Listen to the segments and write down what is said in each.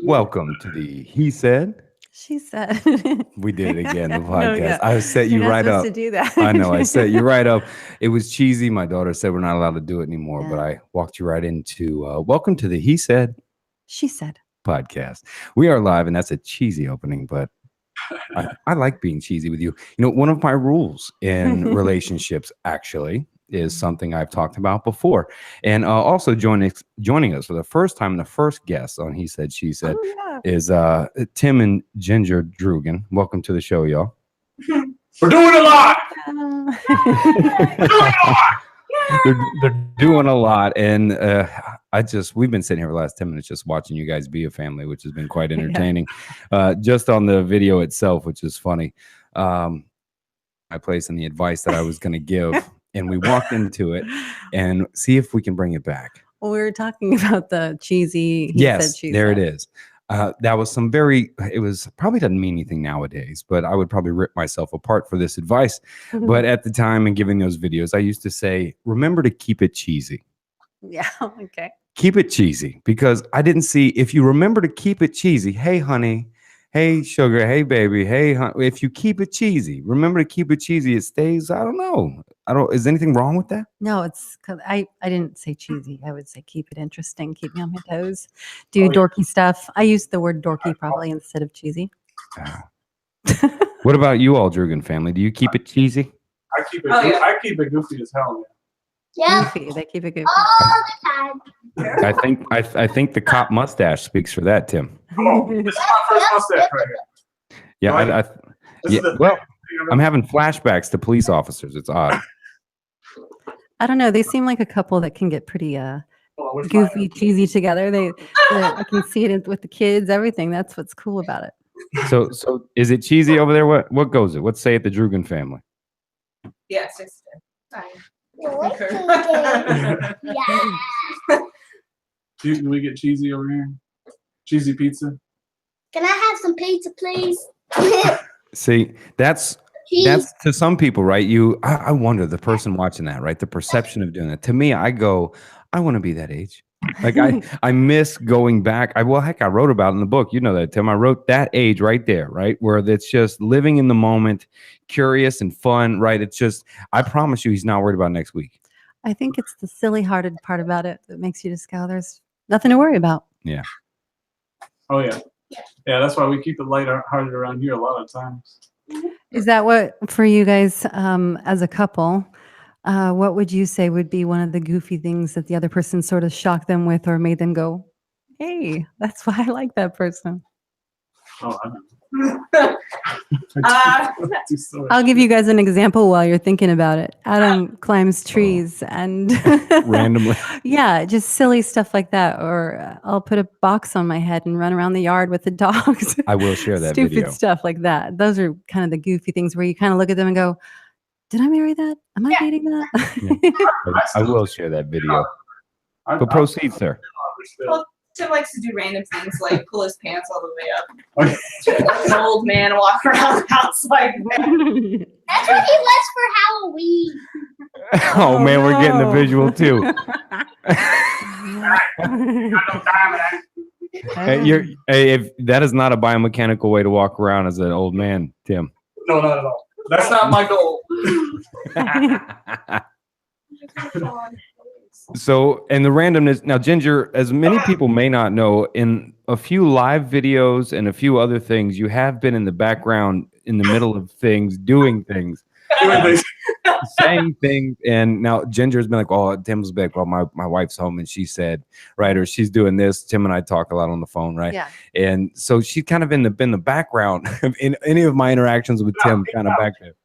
Welcome to the He Said. She said. We did it again, the podcast. No, yeah. I set you You're not right up. supposed to do that. I know, I set you right up. It was cheesy. My daughter said we're not allowed to do it anymore, Yeah. but I walked you right into welcome to the He Said She said. podcast. We are live, and that's a cheesy opening, but I like being cheesy with you. You know, one of my rules in relationships actually is something I've talked about before. And also joining us for the first time, the first guest on He Said, She Said is Tim and Ginger Droogan. Welcome to the show, y'all. We're doing a lot. They're doing a lot. And we've been sitting here for the last 10 minutes just watching you guys be a family, which has been quite entertaining. Just on the video itself, which is funny. My place and the advice that I was going to give. And we walked into it and see if we can bring it back. Well, we were talking about the cheesy. Yes, there it is. That was it was probably doesn't mean anything nowadays, but I would probably rip myself apart for this advice. But at the time and giving those videos, I used to say, remember to keep it cheesy. Yeah, okay. Keep it cheesy, because I didn't see, if you remember to keep it cheesy, hey, honey, hey, sugar, hey, baby, hey, honey, if you keep it cheesy, remember to keep it cheesy, it stays, I don't know. Is anything wrong with that? No, it's because I didn't say cheesy. I would say keep it interesting, keep me on my toes, do dorky stuff. I used the word dorky probably instead of cheesy. What about you all, Droogan family? Do you keep it cheesy? I keep it. I keep it goofy as hell, man. Yeah, Goofy. They keep it goofy. all the time. I think the cop mustache speaks for that, Tim. Oh, this is my first mustache right here. Yeah, well, I'm having flashbacks to police officers. It's odd. I don't know. They seem like a couple that can get pretty goofy, cheesy together. I can see it with the kids, everything. That's what's cool about it. So is it cheesy over there? What goes it? Let's say it the Droogan family. Yes, it's fine. Yeah. Can we get cheesy over here? Cheesy pizza. Can I have some pizza, please? See, that's to some people, right? I wonder, the person watching that, right? The perception of doing that. To me, I go, I want to be that age. Like I miss going back. I wrote about it in the book. You know that, Tim. I wrote that age right there, right? Where it's just living in the moment, curious and fun, right? It's just, I promise you, he's not worried about next week. I think it's the silly-hearted part about it that makes you just go, there's nothing to worry about. Yeah. Oh yeah. Yeah, that's why we keep it light-hearted around here a lot of times. Is that what, for you guys as a couple, what would you say would be one of the goofy things that the other person sort of shocked them with or made them go, hey, that's why I like that person? Oh, I don't know. I'll give you guys an example while you're thinking about it. Adam climbs trees and randomly. Yeah, just silly stuff like that. Or I'll put a box on my head and run around the yard with the dogs. I will share that Stupid video. stuff like that. Those are kind of the goofy things where you kind of look at them and go, did I marry that? Am I dating that? Yeah. I will share that video. But proceed, sir. Well, Tim likes to do random things like pull his pants all the way up. Like an old man walk around the house like that. That's what he was for Halloween. Oh man, we're getting the visual too. If that is not a biomechanical way to walk around as an old man, Tim. No, not at all. That's not my goal. So, and the randomness, now Ginger, as many people may not know, in a few live videos and a few other things, you have been in the background, in the middle of things, doing things, saying things. And now Ginger's been like, oh, Tim's back. Well, my wife's home and she said, right, or she's doing this. Tim and I talk a lot on the phone, right? Yeah. And so she's kind of been the background in any of my interactions with Tim, kind of back there.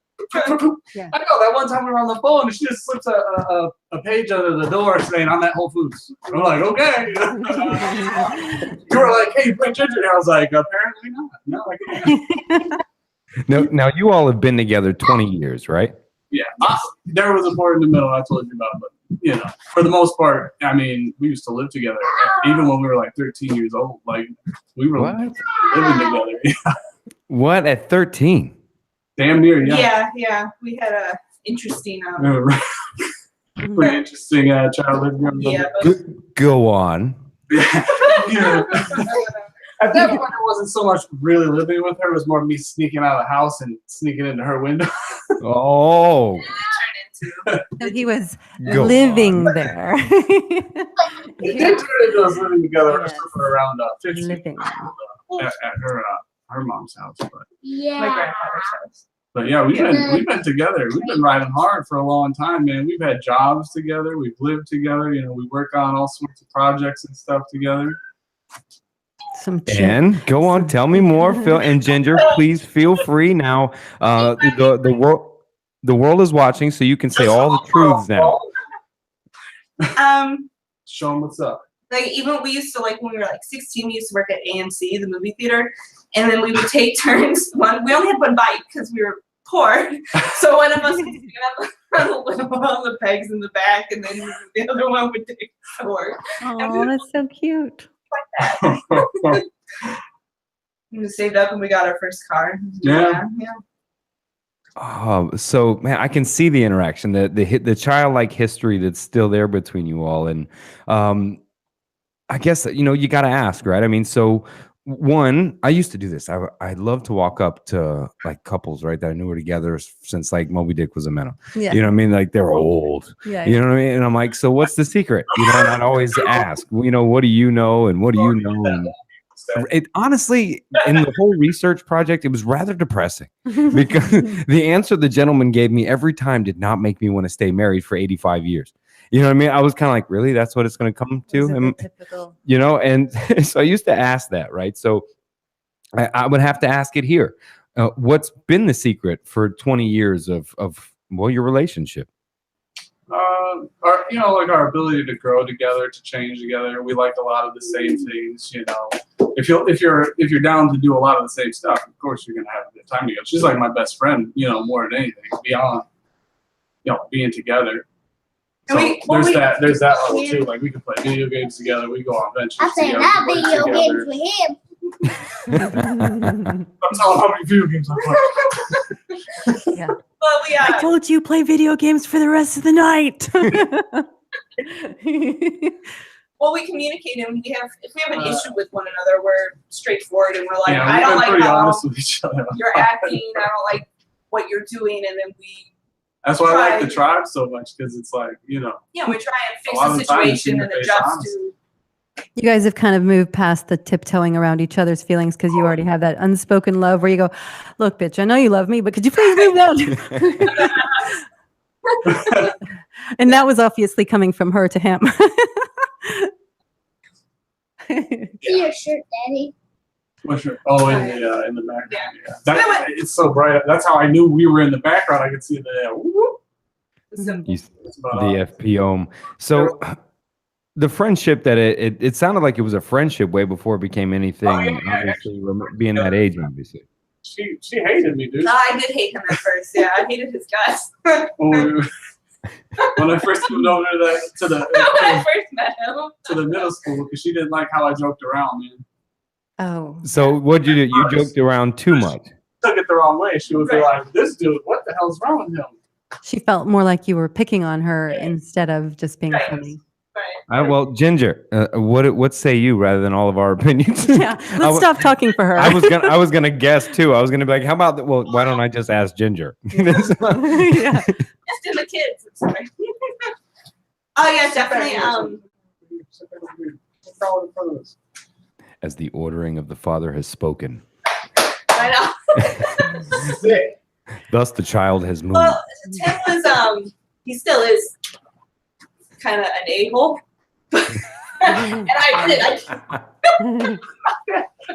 Yeah. I know that one time we were on the phone and she just slips a page under the door saying, I'm at Whole Foods. I'm like, okay. You were like, hey, bring Ginger. And I was like, apparently not. No, I can't. Now you all have been together 20 years, right? Yeah. There was a part in the middle I told you about, but you know, for the most part, I mean, we used to live together. Even when we were like 13 years old, like we were living together. What, at 13? Damn near, yeah. Yeah. We had a interesting. Pretty interesting childhood. Yeah. Go on. Yeah. At that point, it wasn't so much really living with her. It was more me sneaking out of the house and sneaking into her window. Oh, Turn So he was Go living on. there. It did turn into us living together Yes. around 50 Living. at her mom's house. my Yeah. grandfather's house. But yeah, we've been together. We've been riding hard for a long time, man. We've had jobs together. We've lived together. You know, we work on all sorts of projects and stuff together. Some chick. And go on, tell me more, Phil and Ginger. Please feel free now. The world is watching, so you can say all the truths now. Show them what's up. Like even we used to like when we were like 16, we used to work at AMC, the movie theater, and then we would take turns. We only had one bike because we were poor, so one of us would stand up on the pegs in the back, and then the other one would take the work. Oh, that's so cute. We saved up and we got our first car. Yeah. So man, I can see the interaction, the childlike history that's still there between you all, and I guess you got to ask, right? I mean, so one, I used to do this. I'd love to walk up to like couples, right, that I knew were together since like Moby Dick was a minnow. Yeah. You know what I mean? Like they're old. Yeah. You know what I mean? And I'm like, so what's the secret? And I'd always ask, what do you know, and what do you know? And it honestly, in the whole research project, it was rather depressing because the answer the gentleman gave me every time did not make me want to stay married for 85 years. You know what I mean? I was kind of like, really? That's what it's going to come to? And, Typical. and so I used to ask that, right? So I would have to ask it here. What's been the secret for 20 years of your relationship? Our ability to grow together, to change together. We like a lot of the same things, If you're down to do a lot of the same stuff, of course you're gonna have a good time together. She's like my best friend, more than anything, beyond being together. So there's that level too. Like we can play video games together, we go on adventures I'm saying together. not we work video games together. with him. I'm telling how many video games I play. Yeah. Well, I told you play video games for the rest of the night. Well, we communicate, and if we have an issue with one another, we're straightforward, and we're like, Yeah, I we've don't been like pretty how honest with each other. you're acting. I don't like what you're doing, and then we That's why I like the tribe so much, because it's like, we try and fix lot the of the time it's situation and in-your-face adjust honesty. to. You guys have kind of moved past the tiptoeing around each other's feelings because you already have that unspoken love where you go, look, bitch, I know you love me, but could you please move that? And that was obviously coming from her to him. See your shirt, Daddy. What's your, oh, in the background. Yeah. Yeah. It's so bright. That's how I knew we were in the background. I could see the whoop. The FPOM. So the friendship that it sounded like it was a friendship way before it became anything. Oh, yeah, obviously, being that age, obviously. She hated me, dude. I did hate him at first. Yeah, I hated his guts. When I first moved over to When I first met him. the middle school, because she didn't like how I joked around, man. Oh. So what'd you do? You joked around too much. Took it the wrong way. She would be like, "This dude, what the hell's wrong with him?" She felt more like you were picking on her instead of just being funny. Right. Well, Ginger, what say you rather than all of our opinions? Yeah, let's stop talking for her. I was gonna guess too. I was gonna be like, how about well, why don't I just ask Ginger? Yeah. Just in the kids. It's fine. Oh yeah, definitely. As the ordering of the Father has spoken, I know. thus the child has moved. Well, Tim was he still is kind of an a-hole. And I did.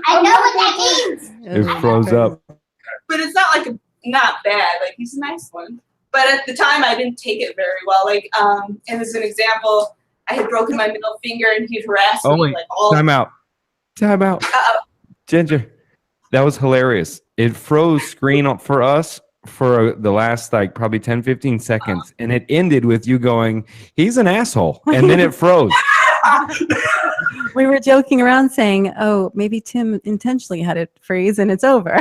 I know what that means. It froze up. But it's not like not bad. Like he's a nice one. But at the time, I didn't take it very well. Like, and as an example, I had broken my middle finger, and he'd harass me wait. like all. Time out. Uh-oh. Ginger, that was hilarious. It froze screen up for us for the last like probably 10, 15 seconds. And it ended with you going, he's an asshole. And then it froze. We were joking around saying, oh, maybe Tim intentionally had it freeze and it's over.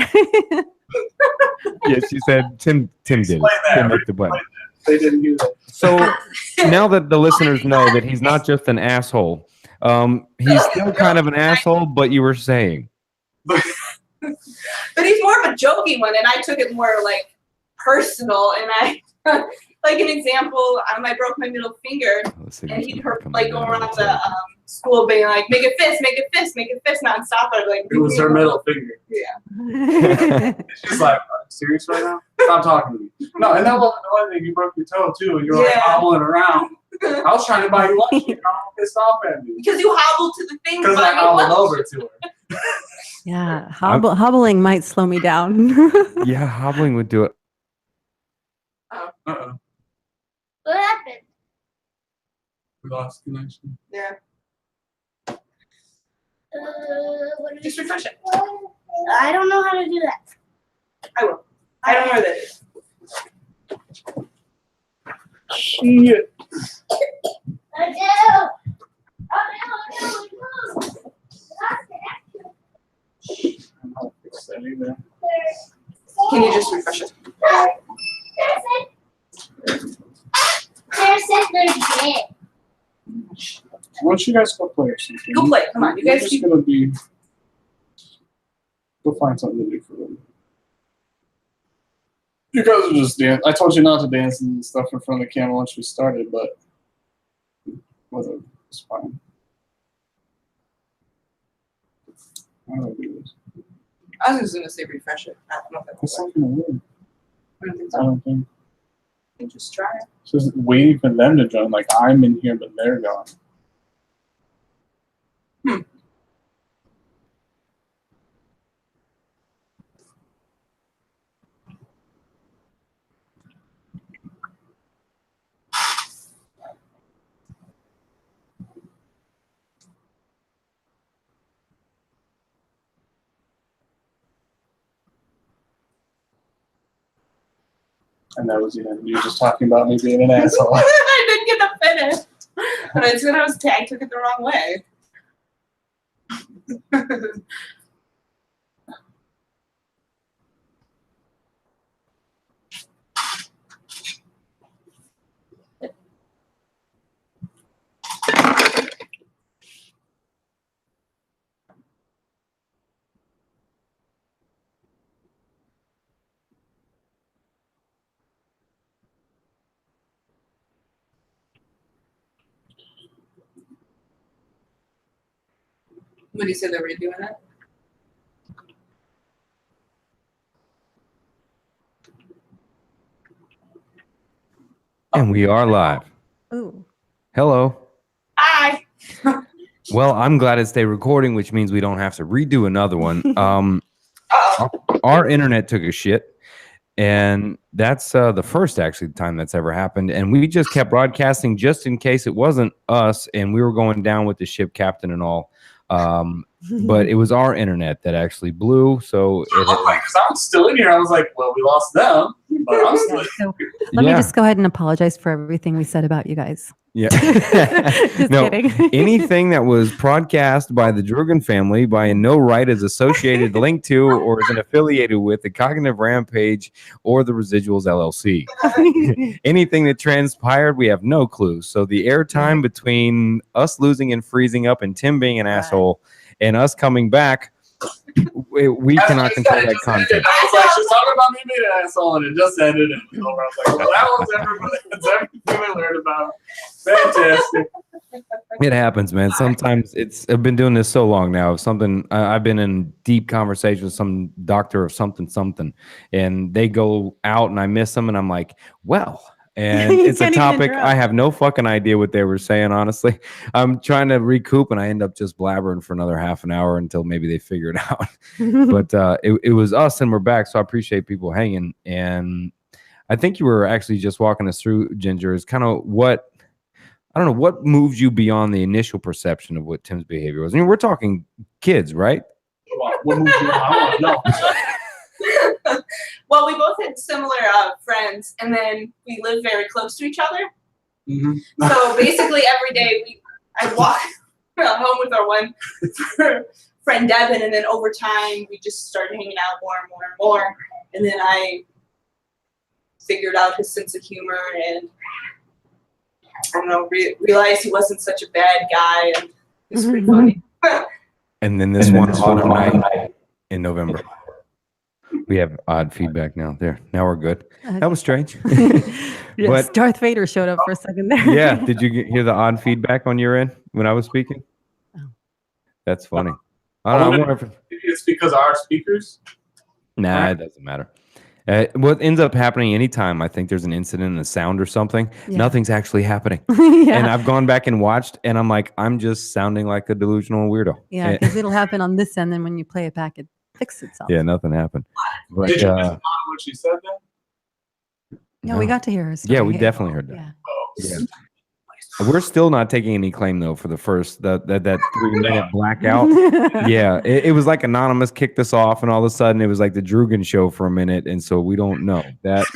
Yeah, she said Tim did it. Tim hit the button. They didn't use it. So now that the listeners know that he's not just an asshole, he's still kind of an asshole, but you were saying. But he's more of a jokey one, and I took it more like personal. And I, like an example, I broke my middle finger, and he'd like go around the school being like, "Make it fist, make it fist, make it fist," nonstop. I'd like, It was her middle finger. Yeah. She's like, "Are you serious right now? Stop talking to me." No, and that wasn't the only thing. You broke your toe too, and you were like hobbling around. I was trying to buy you lunch. You got all pissed off at me. Because you hobbled to the thing. Because I hobbled over to her. Yeah, hobbling might slow me down. Yeah, hobbling would do it. Uh-oh. What happened? We lost connection. Yeah. What Just refresh it. I don't know how to do that. I will. I don't know where that is. Shit. I do. Oh, no. I'm not fix that either. Can you just refresh it? There's dead. Why don't you guys go play or something? Go play. Come on, you We're guys just keep. gonna be. Go find something to do for them. You guys are just dance. I told you not to dance and stuff in front of the camera once we started, but whatever, it's fine. How do I do this? I was just gonna say refresh it. I don't know if that will It's work. not gonna work. I don't think I so. don't think. You can just try it. It's just waiting for them to join. Like I'm in here, but they're gone. And that was the end. You were just talking about me being an asshole. I didn't get to finish. But it's when I was tagged, took it the wrong way. When you said they were doing it? And we are live. Ooh. Hello. Hi. Well, I'm glad it's day recording, which means we don't have to redo another one. Uh-oh. Our internet took a shit, and that's the first actually time that's ever happened. And we just kept broadcasting just in case it wasn't us, and we were going down with the ship captain and all. But it was our internet that actually blew. So Because I'm still in here. I was like, well, we lost them, but I'm still. So let me just go ahead and apologize for everything we said about you guys. Yeah. Just No, kidding. anything that was broadcast by the Droogan family by no right is associated, linked to, or is affiliated with the Cognitive Rampage or the Residuals LLC. Anything that transpired, we have no clue. So the airtime between us losing and freezing up and Tim being an asshole and us coming back, we cannot control that content. I was like, she's talking about me being an asshole, and it just ended. And it was over. I was like, well, that was everybody. That's everything we learned about. Fantastic. It happens, man. Sometimes I've been doing this so long now. I've been in deep conversation with some doctor of something, and they go out and I miss them, and I'm like, well. And it's a can't even topic interrupt. I have no fucking idea what they were saying, honestly. I'm trying to recoup, and I end up just blabbering for another half an hour until maybe they figure it out. But it was us, and we're back, so I appreciate people hanging. And I think you were actually just walking us through, Ginger, is kind of what moved you beyond the initial perception of what Tim's behavior was. I mean, we're talking kids, right? What moved you on? I want to know. Well, we both had similar friends, and then we lived very close to each other. Mm-hmm. So basically, every day I'd walk home with our one friend Devin, and then over time we just started hanging out more and more and more. And then I figured out his sense of humor, and I don't know, realized he wasn't such a bad guy, and it was pretty funny. And then this one hot night, in November. We have odd feedback now. There, now we're good. That was strange. Yes, But- Darth Vader showed up for a second there. Yeah, did you hear the odd feedback on your end when I was speaking? Oh. That's funny. I don't know. I wonder if It's because of our speakers. Nah, it doesn't matter. What ends up happening anytime I think there's an incident in the sound or something, Yeah. nothing's actually happening. Yeah. And I've gone back and watched, and I'm like, I'm just sounding like a delusional weirdo. Yeah, And- because it'll happen on this end, then when you play it back, it fixes itself. yeah, nothing happened. But, Did you listen to what she said then? No, we no. got to hear her Yeah, story. we definitely heard that. Yeah. Oh, Yeah. We're still not taking any claim though for the first that 3-minute blackout. Yeah, it was like Anonymous kicked us off, and all of a sudden it was like the Droogan show for a minute, and so we don't know that.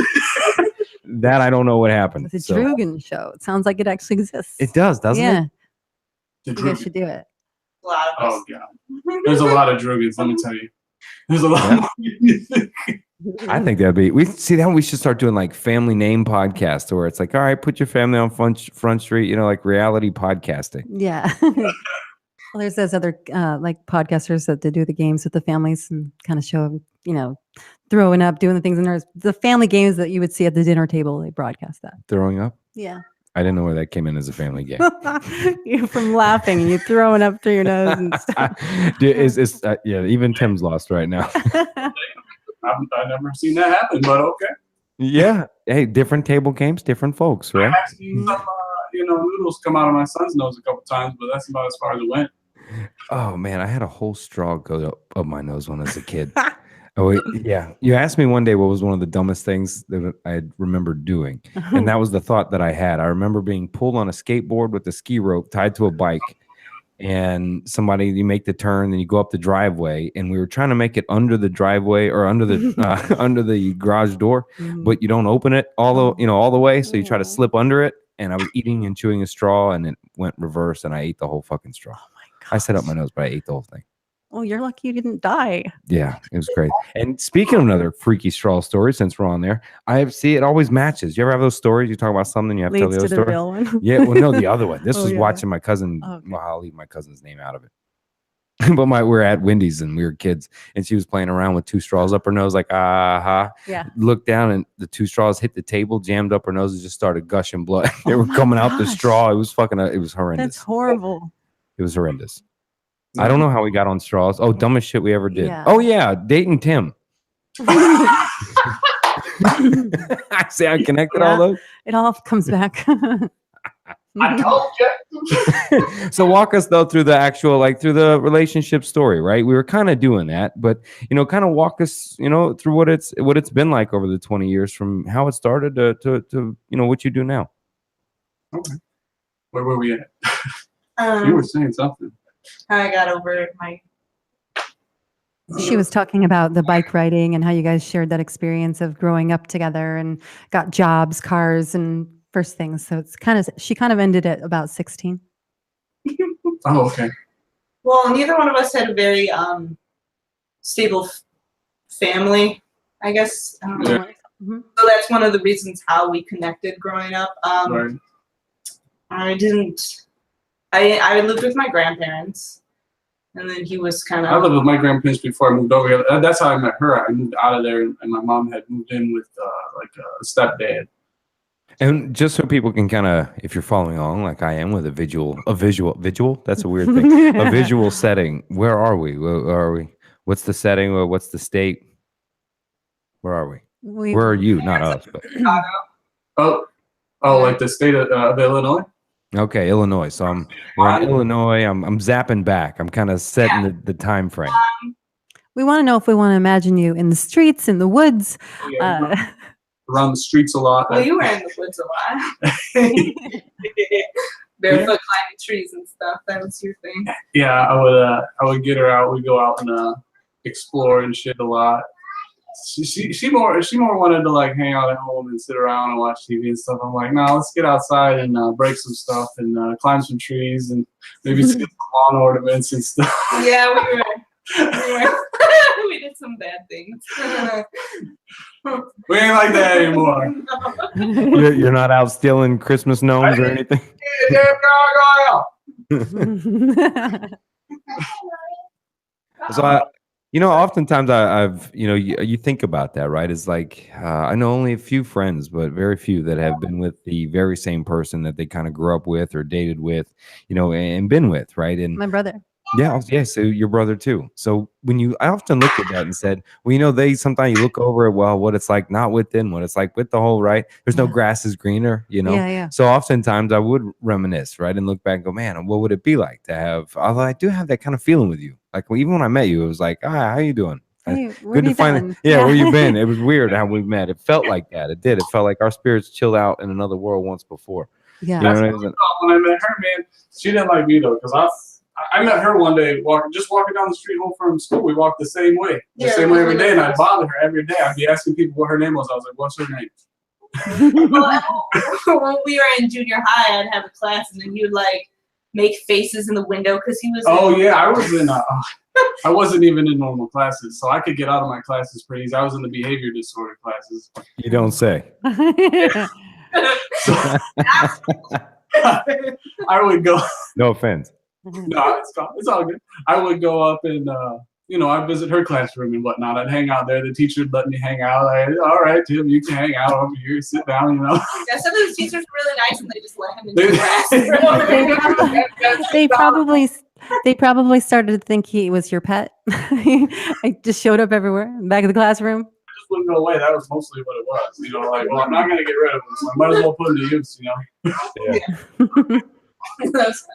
That I don't know what happened. The So- Droogan show. It sounds like it actually exists. It does, doesn't yeah, it? The you guys Droogan. should do it. A lot of us. Oh god, there's a lot of Droogans. Let me tell you, there's a lot. I think that'd be. We see that we should start doing like family name podcasts, where it's like, all right, put your family on front street, like reality podcasting. Yeah. Well, there's those other like podcasters that they do the games with the families and kind of show, throwing up, doing the things. And there's the family games that you would see at the dinner table. They broadcast that. Throwing up. Yeah. I didn't know where that came in as a family game. You're from laughing and you're throwing up through your nose and stuff. Dude, yeah, even Tim's lost right now. I've never seen that happen, but okay. Yeah. Hey, different table games, different folks, right? I've seen some, noodles come out of my son's nose a couple times, but that's about as far as it went. Oh man, I had a whole straw go up my nose when I was a kid. Oh yeah. You asked me one day what was one of the dumbest things that I remember doing, and that was the thought that I had. I remember being pulled on a skateboard with a ski rope tied to a bike, and you make the turn, and you go up the driveway, and we were trying to make it under the driveway or under the under the garage door, but you don't open it all the way, so you try to slip under it. And I was eating and chewing a straw, and it went reverse, and I ate the whole fucking straw. Oh my God. I set up my nose, but I ate the whole thing. Oh, you're lucky you didn't die. Yeah, it was great. And speaking of another freaky straw story, since we're on there, it always matches. You ever have those stories? You talk about something, you have to tell Leads the to other the story. real one. Yeah, well, no, the other one. This Oh, was yeah. watching my cousin. Okay. Well, I'll leave my cousin's name out of it. But we're at Wendy's and we were kids, and she was playing around with 2 straws up her nose, like aha. Yeah. Looked down, and the 2 straws hit the table, jammed up her nose, and just started gushing blood. They Oh were my coming out the gosh. straw. It was it was horrendous. That's horrible. It was horrendous. I don't know how we got on straws. Oh, dumbest shit we ever did. Yeah. Oh yeah, dating Tim. I see, I connected all those. It all comes back. I told you. So walk us though through the actual, through the relationship story, right? We were kind of doing that, but kind of walk us, through what it's been like over the 20 years from how it started to what you do now. Okay. Where were we at? You were saying something. How I got over my. She was talking about the bike riding and how you guys shared that experience of growing up together and got jobs, cars, and first things. So she kind of ended at about 16. Oh, okay. Well, neither one of us had a very stable family, I guess. Yeah. Mhm. So that's one of the reasons how we connected growing up. Right. I lived with my grandparents, and then he was kind I lived of. with my grandparents before I moved over here. That's how I met her. I moved out of there, and my mom had moved in with a stepdad. And just so people can kind of, if you're following along like I am with a visual, that's a weird thing. A visual setting. Where are we? Where are we? What's the setting? Or what's the state? Where are we? Where are you? Not us, but Like the state of Illinois. okay, Illinois. So we're in Illinois. I'm zapping back. I'm kind of setting the time frame. We want to know if we want to imagine you in the streets, in the woods. Yeah, around the streets a lot. Well, you were in the woods a lot. Barefoot climbing trees and stuff. That was your thing. Yeah, I would get her out. We go out and explore and shit a lot. She more wanted to hang out at home and sit around and watch TV and stuff. I'm like, no, let's get outside and break some stuff and climb some trees and maybe see some lawn ornaments and stuff. Yeah, we did some bad things. We ain't like that anymore. You're not out stealing Christmas gnomes or anything. So You know, oftentimes I've, you think about that, right? It's like, I know only a few friends, but very few that have been with the very same person that they kind of grew up with or dated with, and been with, right? And My brother. yeah, yeah. So your brother too. So I often looked at that and said, well, sometimes you look over it, well, what it's like not with them, what it's like with the whole, right? There's no Yeah. grass is greener. Yeah, yeah. So oftentimes I would reminisce, right? And look back and go, man, what would it be like to have, although I do have that kind of feeling with you. Like even when I met you, it was like, ah, how you doing? Hey, where Good have to you find been? yeah, where you been? It was weird how we met. It felt like that. It did. It felt like our spirits chilled out in another world once before. Yeah. You know That's what I what mean? I thought when I met her, man. She didn't like me though, because I met her one day just walking down the street home from school. We walked the same way, the Yeah, same way every really day, and nice. I'd bother her every day. I'd be asking people what her name was. I was like, "What's her name?" Well, when we were in junior high, I'd have a class, and then he would like make faces in the window because he was. Oh yeah, I was in. I wasn't even in normal classes, so I could get out of my classes pretty easy. I was in the behavior disorder classes. You don't say. So I would go. No offense. No, it's all good. I would go up and I'd visit her classroom and whatnot. I'd hang out there. The teacher would let me hang out. All right, Tim, you can hang out over here, sit down. Yeah, some of those teachers were really nice, and they just let him into the class. They probably started to think he was your pet. I just showed up everywhere, back of the classroom. Just wouldn't go away. That was mostly what it was. Like, well, I'm not gonna get rid of him, so I might as well put him to use. Yeah. That's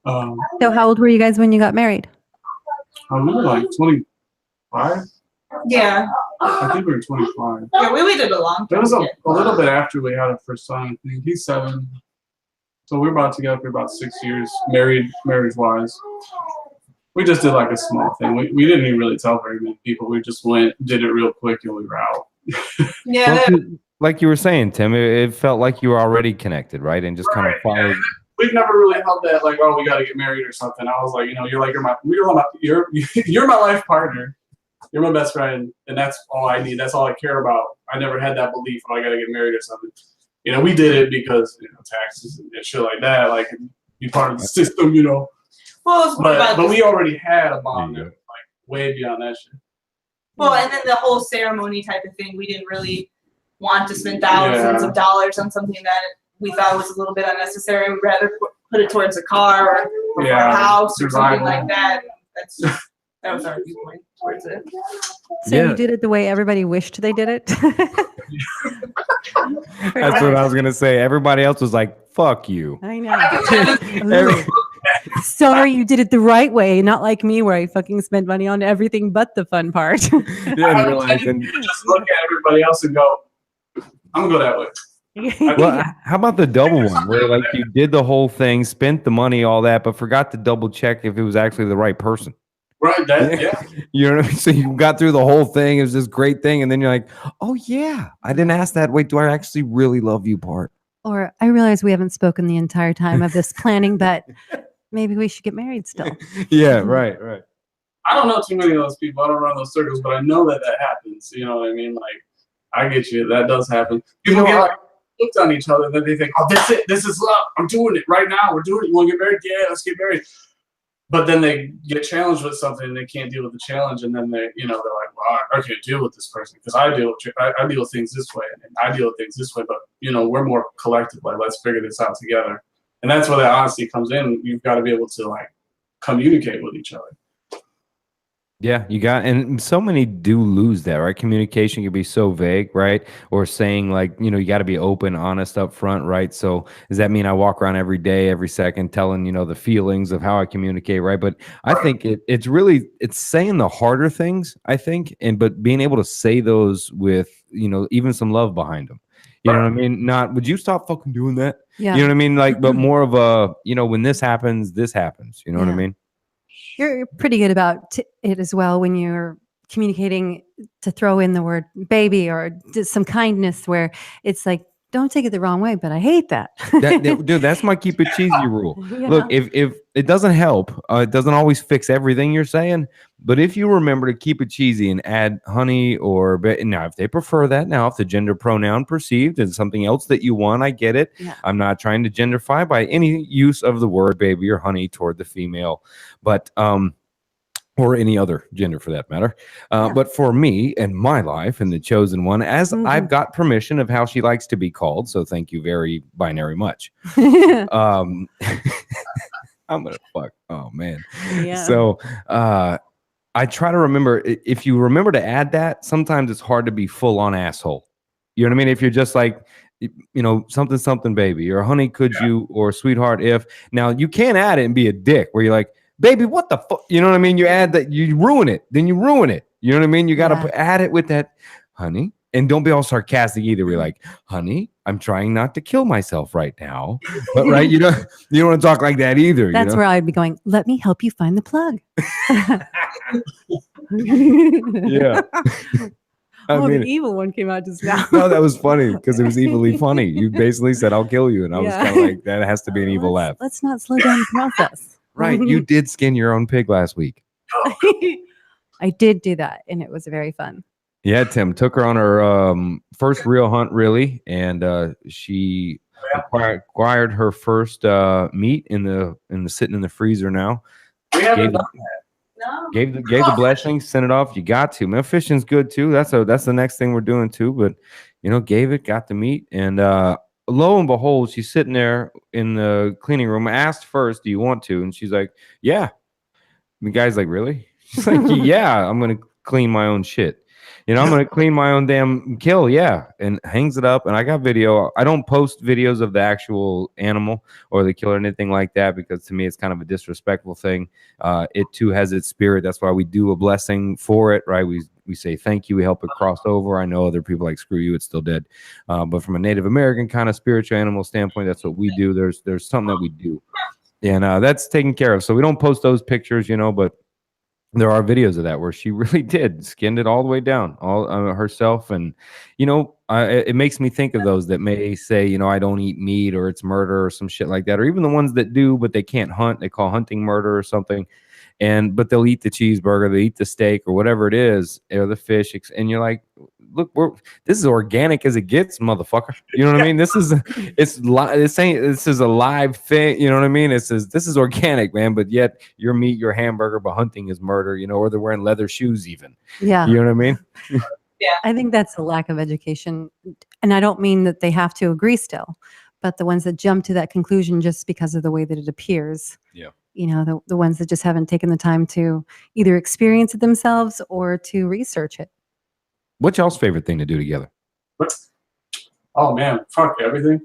funny. So how old were you guys when you got married? We were like 25. Yeah, I think we were 25. yeah, we waited a long It time. was a little bit after we had our first son. I think he's 7. So we were about together for about 6 years, marriage-wise. We just did like a small thing. We didn't even really tell very many people. We just did it real quick, and we were out. Yeah, Well, like you were saying, Tim, it felt like you were already connected, right? And just kind of followed. We've never really held that like, oh, we got to get married or something. I was like, you're my life partner. You're my best friend, and that's all I need. That's all I care about. I never had that belief, oh, I got to get married or something. We did it because taxes and shit like that, like be part of the system, Well, it's more about But just- we already had a bond There that you was like way beyond that shit. Well, and then the whole ceremony type of thing, we didn't really want to spend thousands Yeah. of dollars on something that we thought was a little bit unnecessary. We'd rather put it towards a car or for Yeah, a house or something survival. like that. That was our viewpoint towards it. So Yeah. you did it the way everybody wished they did it? That's what I was gonna say. Everybody else was like, "Fuck you." I know. Every- Sorry, you did it the right way, not like me where I fucking spent money on everything but the fun part. didn't realize and- Just look at everybody else and go, I'm gonna go that way. Well, how about the double one where like you did the whole thing, spent the money, all that, but forgot to double check if it was actually the right person? Right, yeah. You know what I mean? So you got through the whole thing. It was this great thing. And then you're like, oh, yeah, I didn't ask that. Wait, do I actually really love you part? Or I realize we haven't spoken the entire time of this planning, but maybe we should get married still. Yeah, right. I don't know too many of those people. I don't run those circles, but I know that happens. You know what I mean? Like, I get you. That does happen. People get like hooked on each other, then they think, oh, that's it. This is love. I'm doing it right now. We're doing it. You want to get married? Yeah, let's get married. But then they get challenged with something and they can't deal with the challenge, and then they're like, well, I can't deal with this person because I deal with things this way and I deal with things this way. But we're more collective. Like, let's figure this out together. And that's where that honesty comes in. You've got to be able to like communicate with each other. Yeah, and so many do lose that, right? Communication can be so vague, right? Or saying like, you got to be open, honest up front, right? So does that mean I walk around every day, every second telling, the feelings of how I communicate, right? But I think it's saying the harder things, I think, but being able to say those with, even some love behind them. You know what I mean? Not, would you stop fucking doing that? Yeah. You know what I mean? Like, but more of a, when this happens. You know what I Yeah. mean? You're pretty good about it as well when you're communicating to throw in the word baby or just some kindness where it's like, don't take it the wrong way, but I hate that. Dude, that's my keep it cheesy rule. Yeah. Look, if it doesn't help, it doesn't always fix everything you're saying. But if you remember to keep it cheesy and add honey or now, if they prefer that, now if the gender pronoun perceived is something else that you want, I get it. Yeah. I'm not trying to genderify by any use of the word baby or honey toward the female, but or any other gender for that matter. But for me and my life and the chosen one, as I've got permission of how she likes to be called, so thank you very binary much. I'm gonna fuck. Oh man. Yeah. So I try to remember, if you remember to add that, sometimes it's hard to be full on asshole. You know what I mean? If you're just like, you know, something, something, baby, or honey, could you, or sweetheart, if. Now you can't add it and be a dick where you're like, baby, what the fuck? You know what I mean? You add that, you ruin it. Then you ruin it. You know what I mean? You got to add it with that, honey. And don't be all sarcastic either. We're like, honey, I'm trying not to kill myself right now. But right, you don't want to talk like that either. That's where I'd be going, let me help you find the plug. Yeah. The evil one came out just now. No, that was funny because it was evilly funny. You basically said, I'll kill you. And I was kind of like, that has to be an evil laugh. Let's not slow down the process. Right. You did skin your own pig last week. I did do that, and it was very fun. Yeah, Tim took her on her first real hunt, really, and she acquired her first meat in the sitting in the freezer now. We haven't done that. No. Gave the blessing, sent it off. You got to, man. Fishing's good too. That's the next thing we're doing too. But gave it, got the meat, and lo and behold, she's sitting there in the cleaning room. I asked first, do you want to? And she's like, yeah. And the guy's like, really? She's like, yeah, I'm gonna clean my own shit. I'm gonna clean my own damn kill, yeah. And hangs it up. And I got video. I don't post videos of the actual animal or the killer or anything like that because to me it's kind of a disrespectful thing. It too has its spirit. That's why we do a blessing for it, right? We say thank you. We help it cross over. I know other people like screw you, it's still dead. But from a Native American kind of spiritual animal standpoint, that's what we do. There's something that we do, and that's taken care of. So we don't post those pictures, but there are videos of that where she really did skinned it all the way down, all herself. And, it makes me think of those that may say, I don't eat meat or it's murder or some shit like that. Or even the ones that do, but they can't hunt. They call hunting murder or something. But they'll eat the cheeseburger, they eat the steak or whatever it is, or the fish. And you're like, look, this is organic as it gets, motherfucker. You know what I mean? This is a live thing. You know what I mean? This is organic, man. But yet your meat, your hamburger, but hunting is murder. Or they're wearing leather shoes, even. Yeah. You know what I mean? Yeah. I think that's a lack of education, and I don't mean that they have to agree still, but the ones that jump to that conclusion just because of the way that it appears. Yeah. The ones that just haven't taken the time to either experience it themselves or to research it. What's y'all's favorite thing to do together? Oh man, fuck everything.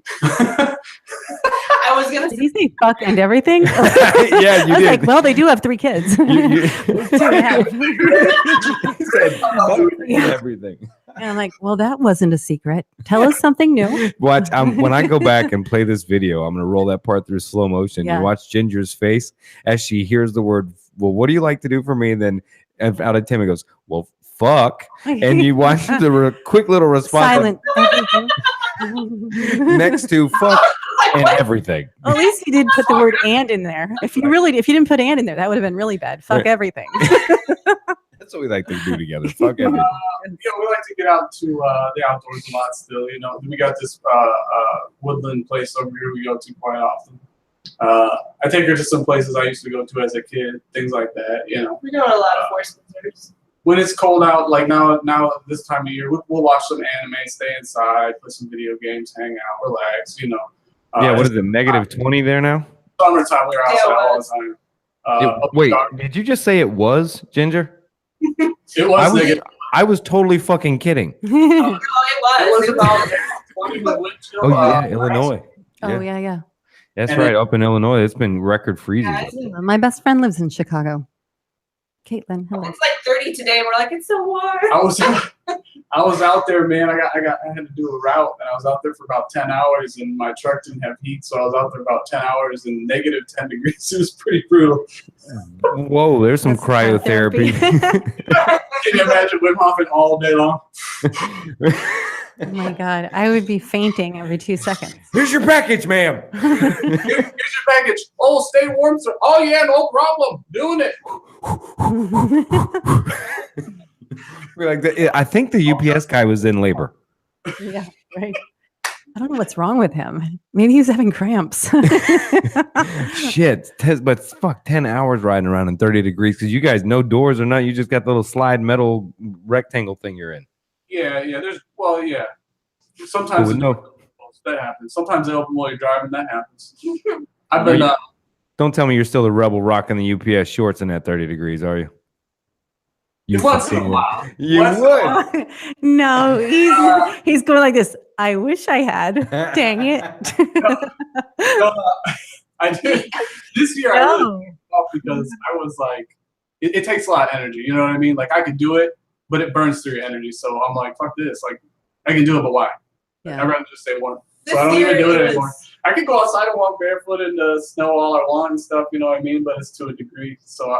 I was gonna Did you say fuck and everything? Yeah, you I was did. like, well, they do have 3 kids. 2.5. He said, fuck everything. And I'm like, well, that wasn't a secret. Tell us something new. Watch, when I go back and play this video, I'm going to roll that part through slow motion. Yeah. You watch Ginger's face as she hears the word, well, what do you like to do for me? And then out of 10, it goes, well, fuck. And you watch the quick little response. Silent. Next to fuck and everything. Well, at least he did put the word and in there. If you didn't put and in there, that would have been really bad. Fuck everything. That's what we like to do together. Fuck everything. We like to get out to the outdoors a lot still. We got this woodland place over here we go to quite often. I take her to some places I used to go to as a kid, things like that. We go to a lot of forest concerts. When it's cold out, like now this time of year, we'll watch some anime, stay inside, play some video games, hang out, relax. Yeah, what is it? Negative 20 there now? Summertime, we're outside all the time. Wait, did you just say it was, Ginger? It was negative. I was totally fucking kidding. Oh, it was. Oh yeah, Illinois. Oh yeah. That's right. Up in Illinois, it's been record freezes. Yeah, My best friend lives in Chicago. Caitlin, hello. it's like 30 today, and we're like, it's so warm. I was out there, man. I had to do a route, and I was out there for about 10 hours, and my truck didn't have heat, so I was out there about 10 hours in negative 10 degrees. It was pretty brutal. Whoa, there's some That's cryotherapy. Can you imagine Wim Hofing all day long? Oh my God, I would be fainting every 2 seconds. Here's your package, ma'am. Here's your package. Oh, stay warm, sir. Oh yeah, no problem. Doing it. We're like, I think the UPS guy was in labor. Yeah, right. I don't know what's wrong with him. Maybe he's having cramps. Shit, but fuck, 10 hours riding around in 30 degrees because you guys, no doors or nothing. You just got the little slide metal rectangle thing you're in. Yeah. Yeah. But Sometimes with that happens. Sometimes they open while you're driving. That happens. I've been. Don't tell me you're still a rebel rocking the UPS shorts in that 30 degrees, are you? Once in a while. You Once in a while. would. No, he's going like this. I wish I had. Dang it. No, I did this year. I really No. took off because I was like, it takes a lot of energy. You know what I mean? Like I could do it, but it burns through your energy. So I'm like, fuck this. Like I can do it, but why? Yeah. I'd rather just stay warm. This So I don't year even do it was- anymore. I could go outside and walk barefoot in the snow all I want and stuff. You know what I mean? But it's to a degree, so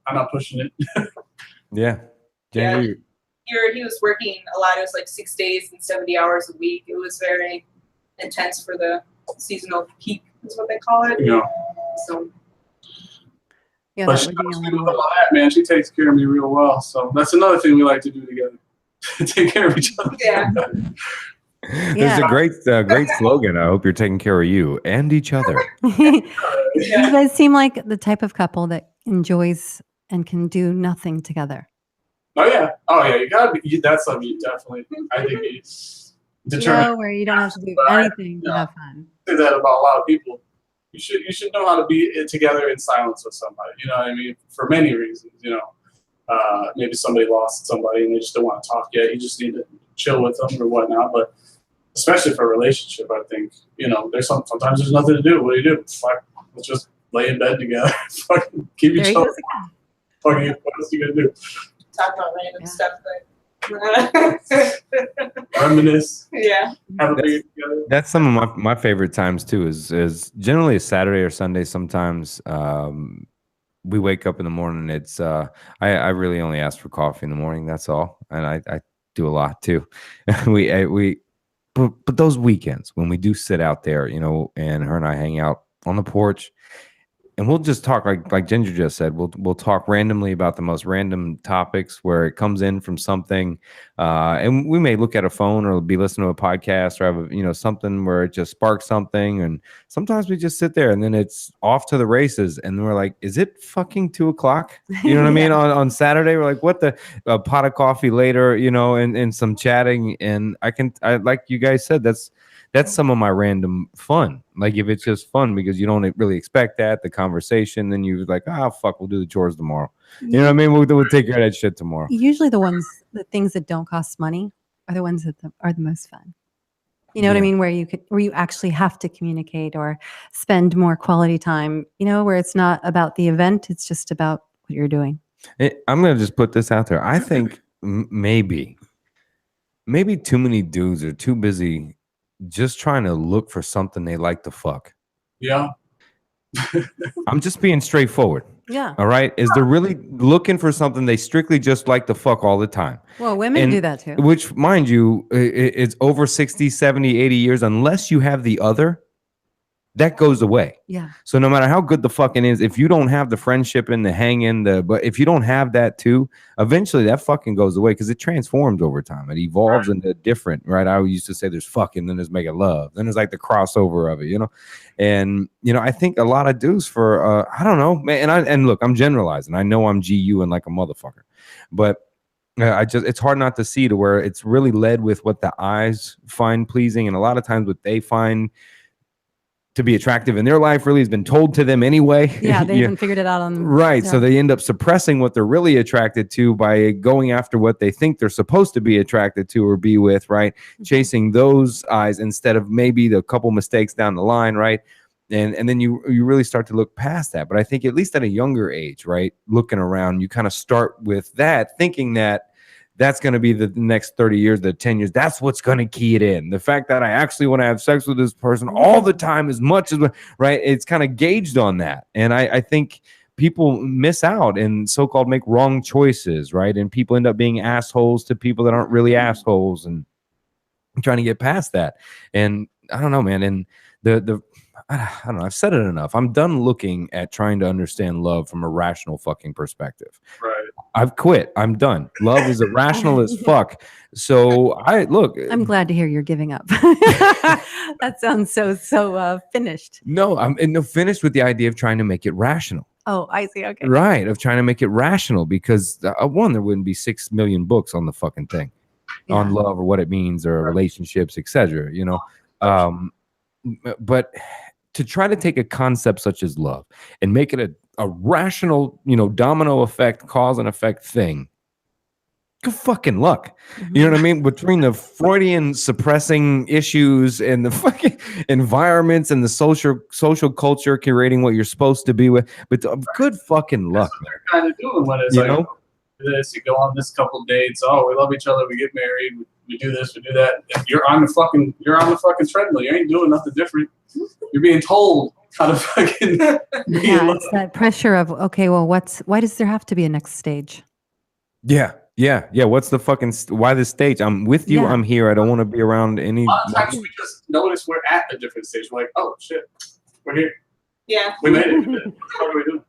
I'm not pushing it. Yeah. Yeah. Ginger, He was working a lot. It was like 6 days and 70 hours a week. It was very intense for the seasonal peak, is what they call it. You know. So Yeah, But that she would be a helps me lot with of all work. that, man. She takes care of me real well. So that's another thing we like to do together. Take care of each other. yeah, there's Yeah. a great slogan. I hope you're taking care of you and each other. You guys seem like the type of couple that enjoys and can do nothing together. Oh yeah. You gotta be. That's something you definitely. I think it's You determined. know, where you don't have to do anything to have fun. Say that about a lot of people. You should know how to be together in silence with somebody. You know what I mean? For many reasons. You know, maybe somebody lost somebody and they just don't want to talk yet. You just need to chill with them or whatnot. But especially for a relationship, I think there's sometimes there's nothing to do. What do you do? Fuck, let's just lay in bed together. Fucking keep There each he other. goes again. Fucking what else you gonna do? talk about random Yeah. stuff, but Reminisce. yeah. Have a beer together. That's some of my favorite times too. Is generally a Saturday or Sunday. Sometimes we wake up in the morning. It's I really only ask for coffee in the morning. That's all, and I do a lot too. But those weekends when we do sit out there, and her and I hang out on the porch. And we'll just talk like Ginger just said. We'll talk randomly about the most random topics where it comes in from something, and we may look at a phone or be listening to a podcast or have something where it just sparks something. And sometimes we just sit there and then it's off to the races. And we're like, is it fucking 2:00? You know what I mean? On Saturday, we're like, what a pot of coffee later, and some chatting. And I like you guys said, that's some of my random fun. Like if it's just fun because you don't really expect the conversation, then you're like, fuck, we'll do the chores tomorrow. You know what I mean? We'll take care of that shit tomorrow. Usually the things that don't cost money are the ones that are the most fun. You know what I Yeah. mean? Where you actually have to communicate or spend more quality time, where it's not about the event, it's just about what you're doing. I'm going to just put this out there. I think maybe too many dudes are too busy just trying to look for something they like to fuck. Yeah. I'm just being straightforward. Yeah. All right. Is they're really looking for something they strictly just like to fuck all the time. Well, women And- do that too. Which, mind you, it's over 60, 70, 80 years. Unless you have the other, that goes away. Yeah. So no matter how good the fucking is, if you don't have the friendship and the hang in, but if you don't have that too, eventually that fucking goes away because it transforms over time. It evolves into different, right? I used to say there's fucking, then there's making love, then there's like the crossover of it, And I think a lot of dudes for I don't know, man. And look, I'm generalizing. I know I'm GU and like a motherfucker, but it's hard not to see to where it's really led with what the eyes find pleasing, and a lot of times what they find to be attractive in their life really has been told to them anyway. Yeah. They haven't figured it out on Right. So Yeah. they end up suppressing what they're really attracted to by going after what they think they're supposed to be attracted to or be with, right? Chasing those eyes instead of maybe the couple mistakes down the line, right? And then you really start to look past that. But I think at least at a younger age, right? Looking around, you kind of start with that, thinking that that's going to be the next 30 years, the 10 years. That's what's going to key it in. The fact that I actually want to have sex with this person all the time, as much as, right? It's kind of gauged on that. And I think people miss out and so-called make wrong choices, right? And people end up being assholes to people that aren't really assholes, and trying to get past that. And I don't know, man. And I don't know. I've said it enough. I'm done looking at trying to understand love from a rational fucking perspective. Right. I've quit. I'm done. Love is irrational as fuck. So I'm glad to hear you're giving up. That sounds so finished. No, I'm finished with the idea of trying to make it rational. Oh, I see. Okay. Right, of trying to make it rational because one, there wouldn't be 6 million books on the fucking thing, on love or what it means or relationships, etc. You know, but to try to take a concept such as love and make it a rational, you know, domino effect, cause and effect thing. Good fucking luck. You know what I mean? Between the Freudian suppressing issues and the fucking environments and the social culture curating what you're supposed to be with, but good fucking luck. That's what they're kind of doing when it's You like, know? this, you go on this couple dates. Oh, we love each other. We get married. We do this. We do that. You're on the fucking treadmill. You ain't doing nothing different. You're being told how to fucking. Yeah, it's that pressure of, okay, well, why does there have to be a next stage? Yeah. What's the fucking why this stage? I'm with you. Yeah. I'm here. I don't want to be around any. A lot of times we just notice we're at a different stage. We're like, oh shit, we're here. Yeah. We made it. What are we doing?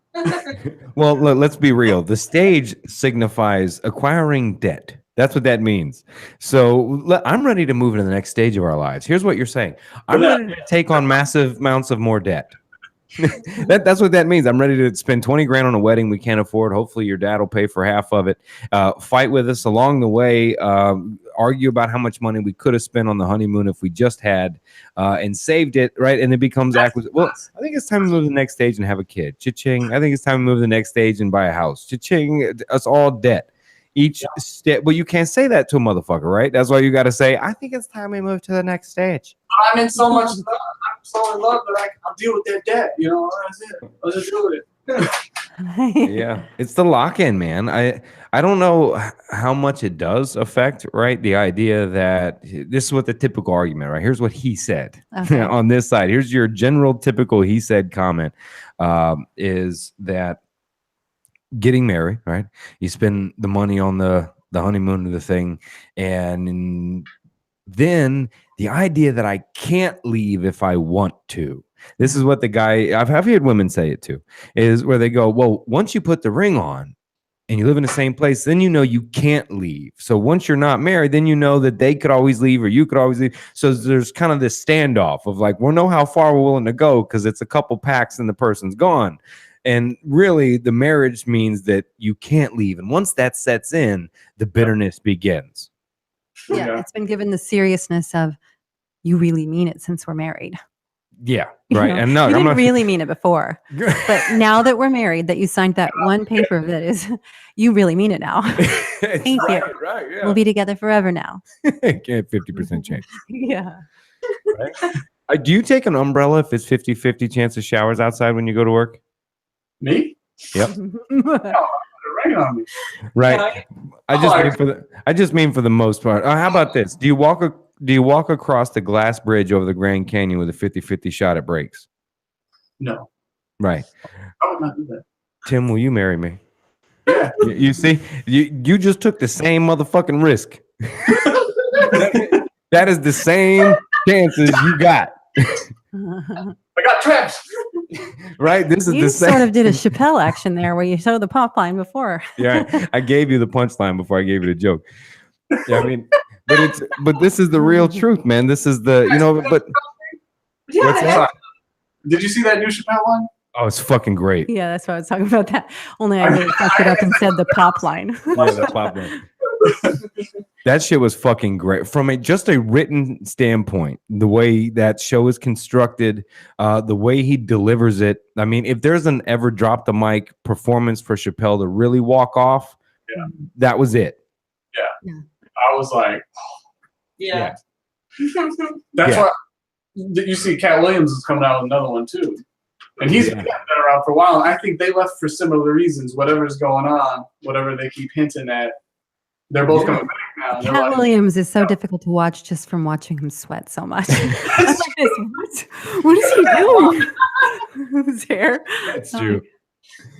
Well, let's be real. The stage signifies acquiring debt. That's what that means. So I'm ready to move into the next stage of our lives. Here's what you're saying. I'm ready to take on massive amounts of more debt. That's what that means. I'm ready to spend 20 grand on a wedding we can't afford. Hopefully your dad will pay for half of it. Fight with us along the way. Argue about how much money we could have spent on the honeymoon if we just had and saved it, right? And it becomes acquisition. Well, I think it's time to move to the next stage and have a kid. Cha-ching. I think it's time to move to the next stage and buy a house. Cha-ching. It's all debt. Each step, but you can't say that to a motherfucker, right? That's why you got to say, I think it's time we move to the next stage. I'm in so much stuff. I'm so in love that I'll deal with that debt. You know, that's it. I'll just deal with it. Yeah, it's the lock-in, man. I don't know how much it does affect, right? The idea that this is what the typical argument, right? Here's what he said on this side. Here's your general typical he said comment is that getting married, right? You spend the money on the honeymoon of the thing, and then the idea that I can't leave if I want to. This is what the guy, I've heard women say it too, is where they go, well, once you put the ring on and you live in the same place, then you know you can't leave. So once you're not married, then you know that they could always leave or you could always leave. So there's kind of this standoff of like, we'll know how far we're willing to go because it's a couple packs and the person's gone. And really, the marriage means that you can't leave. And once that sets in, the bitterness begins. Yeah, it's been given the seriousness of, you really mean it since we're married. Yeah, right. You know, And no, you I'm didn't not really mean it before. But now that we're married, that you signed that one paper that is, you really mean it now. Thank you. Right, yeah. We'll be together forever now. Can't 50% chance. Yeah. Right? Do you take an umbrella if it's 50-50 chance of showers outside when you go to work? Me? Yep. Rain on me. Right. I just mean for the most part. How about this? Do you walk across the glass bridge over the Grand Canyon with a 50-50 shot at breaks? No. Right. I would not do that. Tim, will you marry me? Yeah. You see, you just took the same motherfucking risk. That is the same chances you got. I got trapped. Right? This is You the same. sort of did a Chappelle action there where you showed the pop line before. Yeah, I gave you the punchline before I gave you the joke. Yeah, I mean, but this is the real truth, man. This is the, but Yeah. what's that? Did you see that new Chappelle one? Oh, it's fucking great. Yeah, that's why I was talking about that. Only I really fucked it up and said the pop line. Yeah, the pop line. That shit was fucking great from just a written standpoint. The way that show is constructed, the way he delivers it. I mean, if there's an ever drop the mic performance for Chappelle to really walk off, that was it. Yeah. I was like, Yeah. that's why you see Cat Williams is coming out with another one too. And he's been around for a while. And I think they left for similar reasons. Whatever's going on, whatever they keep hinting at, they're both coming back now. And Cat Williams is so difficult to watch just from watching him sweat so much. I'm like this, what is he doing? His hair. That's true.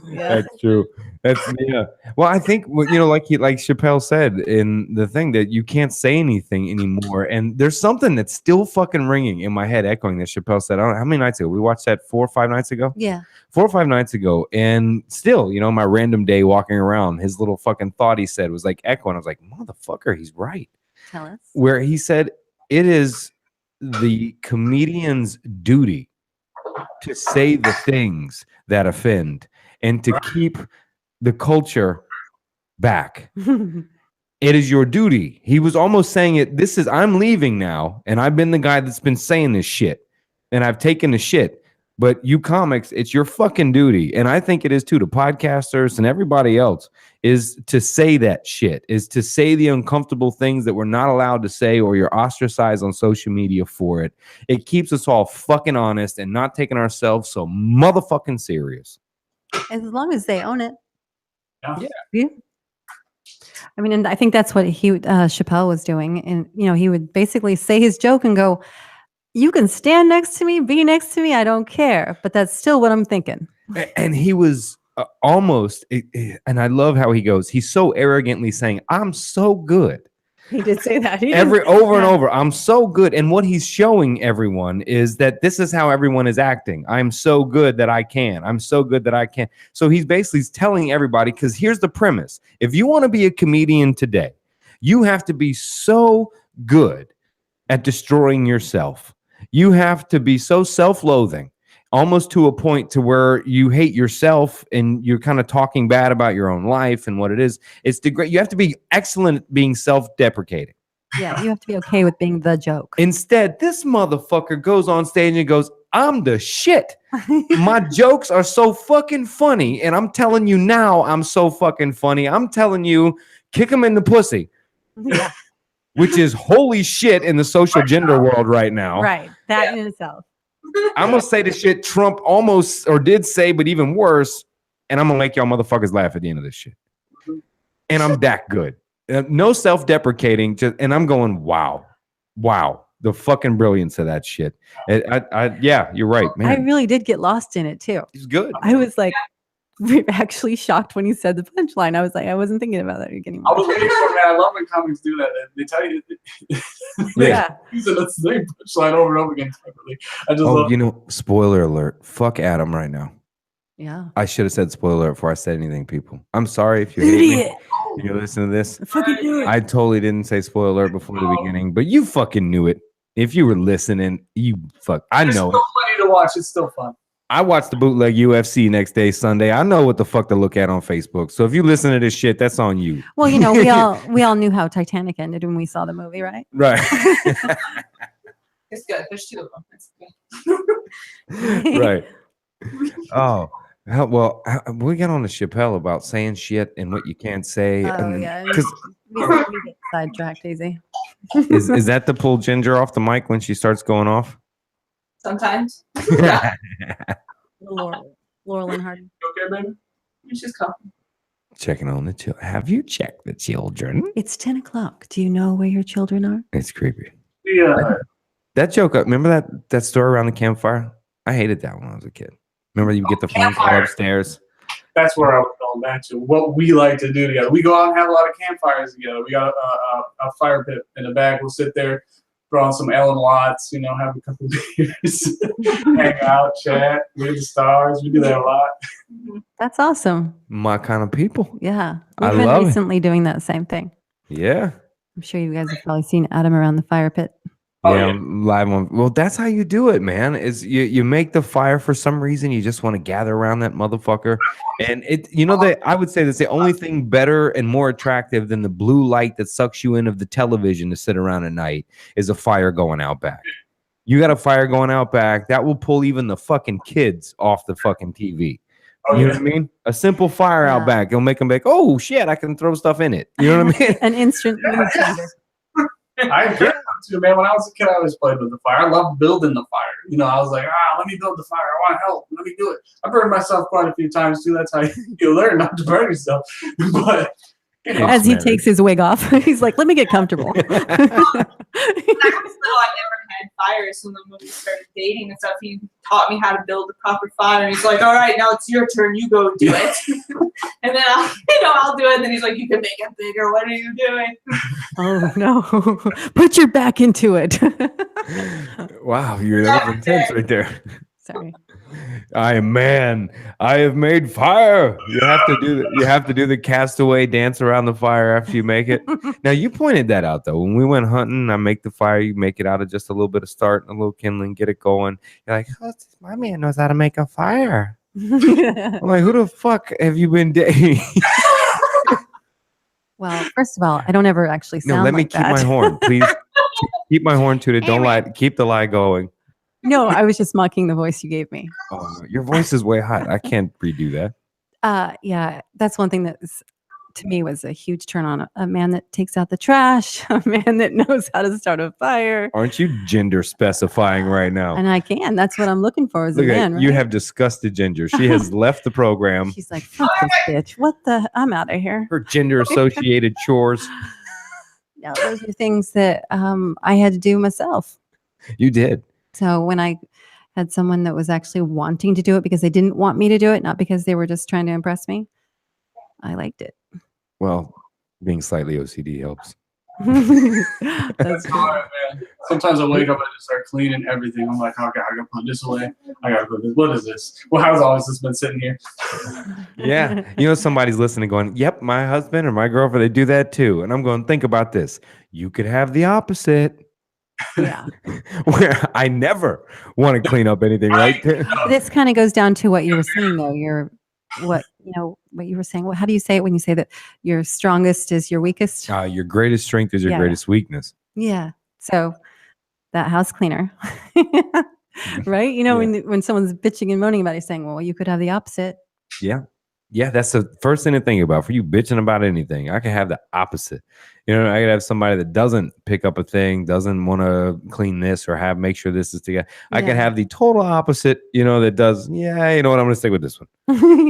Yeah. That's true. That's yeah. Well, I think like Chappelle said in the thing that you can't say anything anymore, and there's something that's still fucking ringing in my head, echoing that Chappelle said. I don't know how many nights ago we watched that 4 or 5 nights ago. Yeah. 4 or 5 nights ago, and still, my random day walking around, his little fucking thought he said was like echoing. I was like, motherfucker, he's right. Tell us. Where he said it is the comedian's duty to say the things that offend and to keep the culture back. It is your duty. He was almost saying it. I'm leaving now, and I've been the guy that's been saying this shit, and I've taken the shit. But you comics, it's your fucking duty, and I think it is too, to podcasters and everybody else, is to say that shit, is to say the uncomfortable things that we're not allowed to say, or you're ostracized on social media for it. It keeps us all fucking honest and not taking ourselves so motherfucking serious. As long as they own it. Yeah. I mean, and I think that's what Chappelle was doing. And, he would basically say his joke and go, you can stand next to me, be next to me. I don't care. But that's still what I'm thinking. And he was almost, and I love how he goes, he's so arrogantly saying, I'm so good. He did say that. Over and over, I'm so good. And what he's showing everyone is that this is how everyone is acting. I'm so good that I can. I'm so good that I can. So he's basically telling everybody, because here's the premise. If you want to be a comedian today, you have to be so good at destroying yourself. You have to be so self-loathing, almost to a point to where you hate yourself and you're kind of talking bad about your own life and what it is. You have to be excellent at being self-deprecating. Yeah, you have to be okay with being the joke. Instead, this motherfucker goes on stage and goes, I'm the shit. My jokes are so fucking funny. And I'm telling you now, I'm so fucking funny. I'm telling you, kick him in the pussy. Yeah. Which is holy shit in the social gender world right now. Right. That in itself. I'm going to say the shit Trump almost or did say, but even worse. And I'm going to make y'all motherfuckers laugh at the end of this shit. And I'm that good. No self-deprecating. And I'm going, wow. The fucking brilliance of that shit. Yeah, you're right, man. I really did get lost in it too. He's good. I was like actually shocked when he said the punchline. I was like, I wasn't thinking about that anymore. I was waiting for it, man. I love when comics do that. They tell you Yeah. use it the same punchline over and over again. I just love spoiler alert. Fuck Adam right now. Yeah. I should have said spoiler alert before I said anything, people. I'm sorry if you hate me. You're listening to this. I totally didn't say spoiler alert before the beginning, but you fucking knew it. If you were listening, I know it. It's still funny to watch. It's still fun. I watched the bootleg UFC next day, Sunday. I know what the fuck to look at on Facebook. So if you listen to this shit, that's on you. Well, we all knew how Titanic ended when we saw the movie, right? Right. It's good. There's 2 of them. It's good. Right. Oh, well, we got on to Chappelle about saying shit and what you can't say. Oh, yeah. Because we get sidetracked, Daisy. is that to pull Ginger off the mic when she starts going off? Sometimes. Laurel and Hardy. Okay, baby? She's coming. Checking on the children. Have you checked the children? It's 10 o'clock. Do you know where your children are? It's creepy. Yeah. That joke, remember that story around the campfire? I hated that when I was a kid. Remember you get the phone call upstairs? That's where I was going back to. What we like to do together. We go out and have a lot of campfires together. We got a fire pit in the back. We'll sit there, throw on some Ellen Watts, have a couple of beers, hang out, chat, read the stars. We do that a lot. That's awesome. My kind of people. Yeah. I We've been love it. recently doing that same thing. Yeah. I'm sure you guys have probably seen Adam around the fire pit. Oh, Yeah, yeah. live on. Well, that's how you do it, man. Is you make the fire for some reason. You just want to gather around that motherfucker, and I would say that's the only thing better and more attractive than the blue light that sucks you in of the television to sit around at night is a fire going out back. You got a fire going out back that will pull even the fucking kids off the fucking TV. Oh, You know yeah. what I mean? A simple fire out back, it'll make them be like, oh shit, I can throw stuff in it. You know what I mean? An instant mood changer. I get it too, man. When I was a kid, I always played with the fire. I loved building the fire. I was like, let me build the fire. I want to help. Let me do it. I burned myself quite a few times too. That's how you learn not to burn yourself. But As he takes his wig off, he's like, "Let me get comfortable." When I was little, I never had fires. So then when we started dating and stuff, he taught me how to build a proper fire. And he's like, "All right, now it's your turn. You go do it." And then I'll do it. And then he's like, "You can make it bigger. What are you doing?" Oh no! Put your back into it. Wow, that was intense right there. Sorry. I am man. I have made fire. You have to do the castaway dance around the fire after you make it. Now you pointed that out though. When we went hunting, I make the fire. You make it out of just a little bit of start and a little kindling, get it going. You're like, oh, my man knows how to make a fire. I'm like, who the fuck have you been dating? Well, first of all, I don't ever actually sound No, let me like keep that. my horn, please. Keep my horn tooted. Don't lie. Keep the lie going. No, I was just mocking the voice you gave me. Oh, no, your voice is way hot. I can't redo that. Yeah, that's one thing that to me was a huge turn on. A man that takes out the trash, a man that knows how to start a fire. Aren't you gender specifying right now? And I can. That's what I'm looking for as a Look man. at Right? you have disgusted Ginger. She has left the program. She's like, fuck this bitch. What the? I'm out of here. Her gender associated chores. No, those are things that I had to do myself. You did. So when I had someone that was actually wanting to do it because they didn't want me to do it, not because they were just trying to impress me, I liked it. Well, being slightly OCD helps. That's true. Hard, man. Sometimes I wake up and I just start cleaning everything. I'm like, okay, I gotta put this away. I gotta put this. What is this? Well, how's always this been sitting here? Yeah. You know, somebody's listening going, yep, my husband or my girlfriend, they do that too. And I'm going, think about this. You could have the opposite. Yeah. Where I never want to clean up anything, right? This kind of goes down to what you were saying, though. What you were saying. How do you say it when you say that your strongest is your weakest? Your greatest strength is your Yeah. greatest weakness. Yeah. So that house cleaner, right? You know, Yeah. when someone's bitching and moaning about it, saying, well, you could have the opposite. Yeah. Yeah, that's the first thing to think about. For you bitching about anything, I can have the opposite. You know, I could have somebody that doesn't pick up a thing, doesn't want to clean this or make sure this is together. I could have the total opposite, you know, that does, yeah, you know what, I'm going to stick with this one.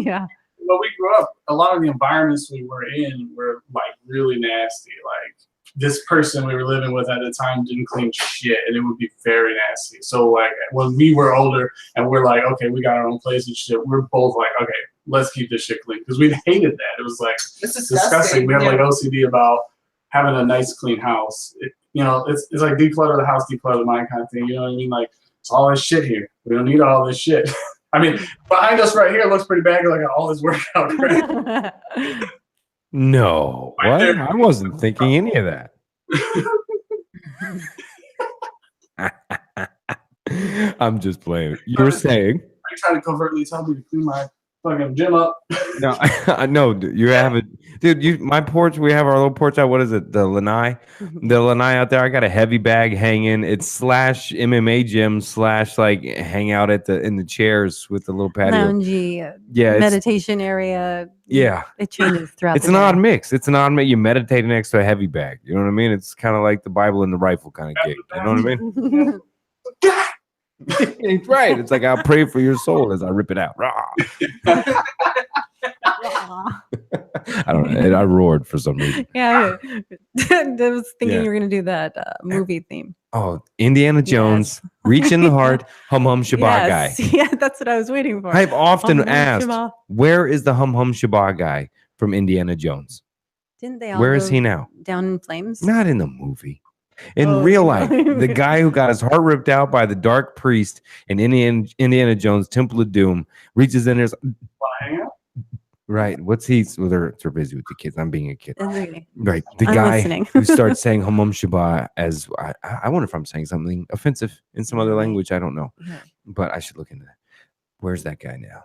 Yeah. When we grew up, a lot of the environments we were in were like really nasty. Like this person we were living with at the time didn't clean shit, and it would be very nasty. So like when we were older and we're like, okay, we got our own place and shit, we're both like, okay, let's keep this shit clean, because we hated that. It was like It's disgusting. We had like OCD about having a nice clean house. It's like declutter the house, declutter the mind kind of thing. You know what I mean? Like it's all this shit here. We don't need all this shit. I mean, behind us right here looks pretty bad. Like all this workout. Right? No, Right what? there. I wasn't thinking any of that. I'm just playing. You were saying? I try to covertly tell me to clean my fucking gym up. No, I know. You have it, dude. My porch. We have our little porch out. What is it? The lanai. The lanai out there. I got a heavy bag hanging. It's / MMA gym / like hang out in the chairs with the little patio. Loungy, Yeah, meditation area. Yeah. It changes throughout It's the an day. odd mix. It's an odd mix. You meditate next to a heavy bag. You know what I mean? It's kind of like the Bible and the rifle kind of gig. You know what I mean? It's right. It's like I'll pray for your soul as I rip it out. Rah. I don't know. I roared for some reason. Yeah. I was thinking Yeah. you were going to do that movie theme. Oh, Indiana Jones, Reach in the Heart, Hum Hum Shabbat Yes. guy. Yeah, that's what I was waiting for. I've often Hum Hum asked, Shabbat. where is the Hum Hum Shabbat guy from Indiana Jones? Didn't they all Where is go he now? down in flames? Not in the movie. In Oh, real you life, know. the guy who got his heart ripped out by the dark priest in Indiana Jones Temple of Doom reaches in there. Wanna hang out? Right. What's he? Well, they're busy with the kids. I'm being a kid. That's okay. Right. The I'm guy listening. who starts saying Hum Hum Shabbat as I wonder if I'm saying something offensive in some other language. I don't know, Yeah. but I should look into that. Where's that guy now?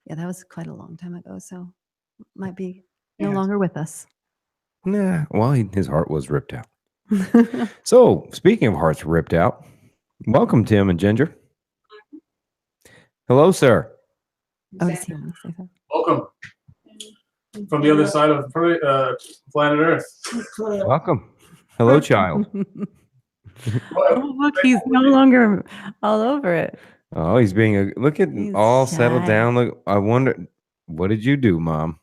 Yeah, that was quite a long time ago. So might be no Yeah. longer with us. Nah. Well, his heart was ripped out. So, speaking of hearts ripped out, welcome, Tim and Ginger. Hello, sir. Oh, does he want to say that? Welcome from the other side of planet Earth. Welcome. Hello, child. Oh, look, he's no longer all over it. Oh, he's being look at He's all settled shy. down. Look, I wonder, what did you do, Mom?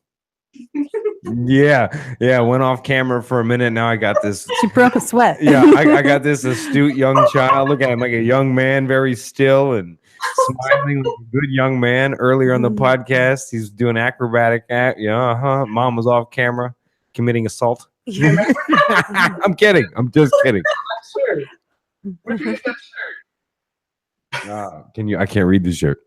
Yeah. Went off camera for a minute. Now I got this. She broke a sweat. Yeah, I got this astute young child. Look at him like a young man, very still and smiling like a good young man. Earlier on the podcast, he's doing acrobatic act. Yeah, Mom was off camera committing assault. I'm kidding. I'm just kidding. Sure. Where'd you get that shirt? I can't read the shirt.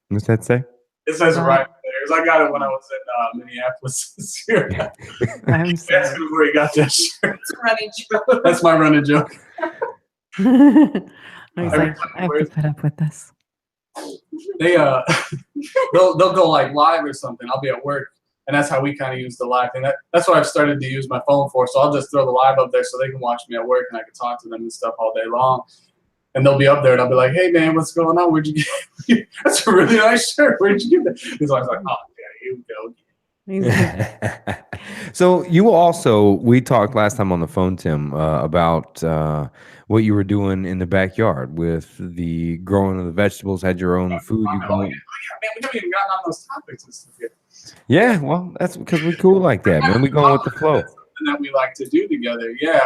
What's that say? It says right there. 'Cause I got it when I was in Minneapolis this year. I'm That's sorry. where he got that shirt. It's a running joke. That's my running joke. I was Every like, time I have to we're- put up with this. They they'll go like live or something. I'll be at work, and that's how we kind of use the live thing. That's what I've started to use my phone for. So I'll just throw the live up there so they can watch me at work and I can talk to them and stuff all day long. And they'll be up there and I'll be like, "Hey man, what's going on? Where'd you get? That's a really nice shirt. Where'd you get that?" He's always like, "Oh yeah, here we go." So we talked last time on the phone, Tim, about what you were doing in the backyard with the growing of the vegetables, had your own food. You Oh, go, yeah, man, we haven't even gotten on those topics and stuff yet. yeah, well, that's because we're cool like that, man. We go with the flow. That's something that we like to do together. Yeah,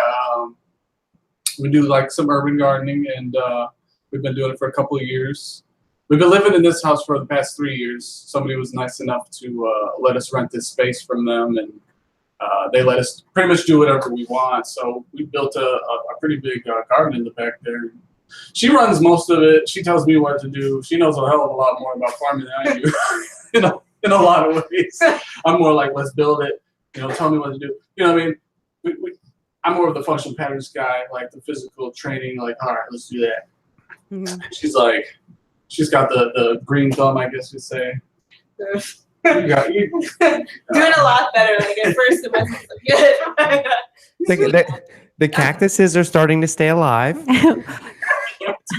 we do like some urban gardening, and we've been doing it for a couple of years. We've been living in this house for the past 3 years. Somebody was nice enough to let us rent this space from them, and they let us pretty much do whatever we want. So we built a pretty big garden in the back there. She runs most of it. She tells me what to do. She knows a hell of a lot more about farming than I do. In a lot of ways. I'm more like, let's build it. Tell me what to do. You know what I mean? I'm more of the functional patterns guy, like the physical training. Like, all right, let's do that. Mhm. She's got the green thumb, I guess you'd say. You got you. Doing a lot better. Like at first it wasn't so good. The cactuses are starting to stay alive.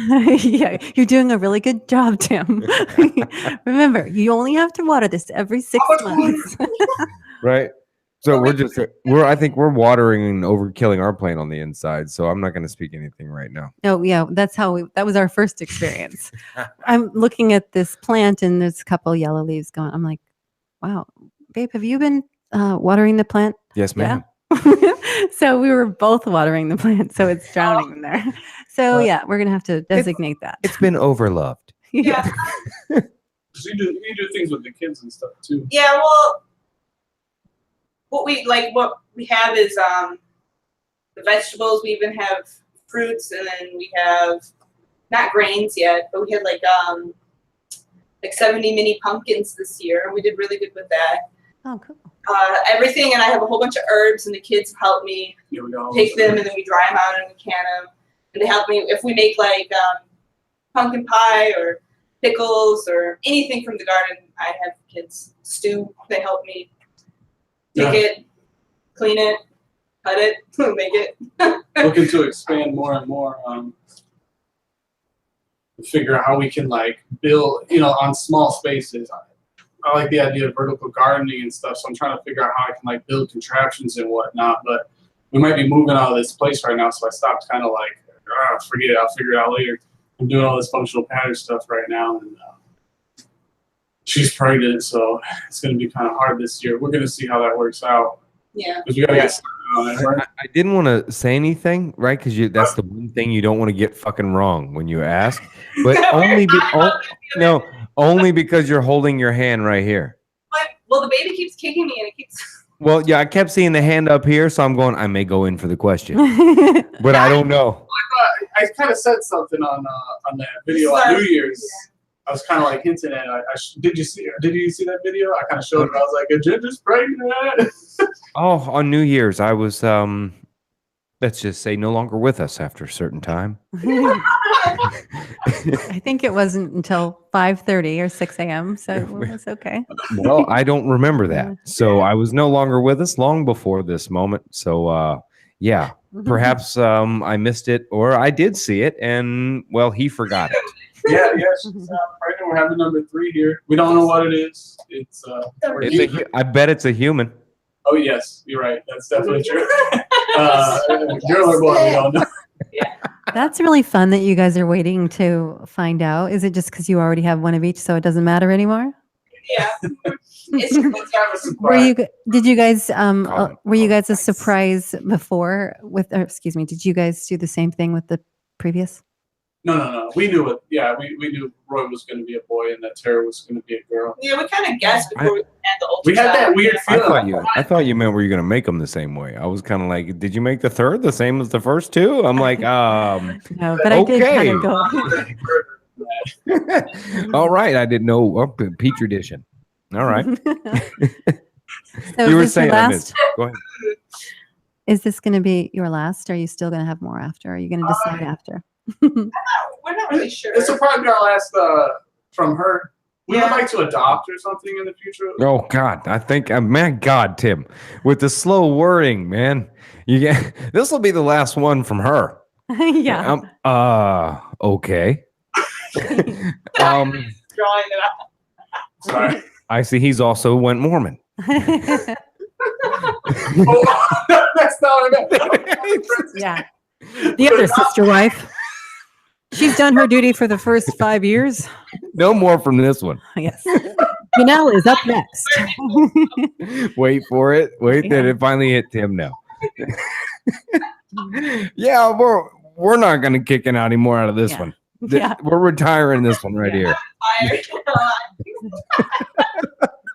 Yeah, you're doing a really good job, Tim. Remember, you only have to water this every 6 months. Right. So I think we're watering and overkilling our plant on the inside. So I'm not going to speak anything right now. Oh yeah, that was our first experience. I'm looking at this plant and there's a couple yellow leaves going. I'm like, wow, babe, have you been watering the plant? Yes, ma'am. So we were both watering the plant, so it's drowning in there. So Well, yeah, we're gonna have to designate that. It's been overloved. Yeah. You do things with the kids and stuff too. Yeah, well, what we have is the vegetables. We even have fruits, and then we have not grains yet, but we had like 70 mini pumpkins this year. We did really good with that. Oh, cool. Everything, and I have a whole bunch of herbs, and the kids help me Here we go. take them, and then we dry them out and we can them. And they help me if we make like pumpkin pie or pickles or anything from the garden. I have kids stew. They help me take it, clean it, cut it, make it. Looking to expand more and more. Figure out how we can like build, on small spaces. I like the idea of vertical gardening and stuff, so I'm trying to figure out how I can like build contraptions and whatnot. But we might be moving out of this place right now, so I stopped kind of like, forget it, I'll figure it out later. I'm doing all this functional pattern stuff right now, and she's pregnant, so it's going to be kind of hard this year. We're going to see how that works out. Yeah. Because we got to get started on it, right? I didn't want to say anything, right? Because that's the one thing you don't want to get fucking wrong when you ask. But only because you're holding your hand right here. Well, the baby keeps kicking me, and it keeps. Well, yeah, I kept seeing the hand up here, so I'm going, I may go in for the question. But I don't know. I kind of said something on that video on New Year's. I was kind of like hinting at it. Did you see that video? I kind of showed it. I was like, Ginger's pregnant. Oh, on New Year's, I was, let's just say, no longer with us after a certain time. I think it wasn't until 5:30 or 6 a.m. So it was okay. Well, I don't remember that. So I was no longer with us long before this moment. So, yeah, perhaps I missed it or I did see it and, well, he forgot it. Yeah, she's pregnant. We're having number 3 here. We don't know what it is. I bet it's a human. Oh, yes, you're right. That's definitely true. Girl or boy, we don't know. That's really fun that you guys are waiting to find out. Is it just because you already have one of each, so it doesn't matter anymore? Yeah. It's just, Let's have a surprise. Did you guys Colin. were you guys a Nice. surprise before with or excuse me, did you guys do the same thing with the previous? No. We knew it. Yeah, we knew Roy was going to be a boy and that Tara was going to be a girl. yeah, we kind of guessed before we had the ultrasound. We had that weird feeling. I thought you meant were you going to make them the same way. I was kind of like, did you make the third the same as the first two? I'm like, No, but I did kind of go. all right. I didn't know. Oh, Petri edition. All right. So You were is this your saying I last? missed. Go ahead. Is this going to be your last? Or are you still going to have more after? Are you going to decide after? We're not really sure. This will probably be our last from her. We would Yeah. like to adopt or something in the future. Oh God, I think, man, God, Tim, with the slow wording, man, this will be the last one from her. Yeah. Okay. Drawing it out. Sorry. I see. He's also went Mormon. Oh, that's not what I meant. Yeah. The other sister wife. She's done her duty for the first 5 years. No more from this one. Yes. Janelle is up next. Wait for it. Wait, Yeah. that it finally hit Tim now. Yeah, we're not going to kick out any more out of this Yeah. one. Yeah. We're retiring this one right here. Fired.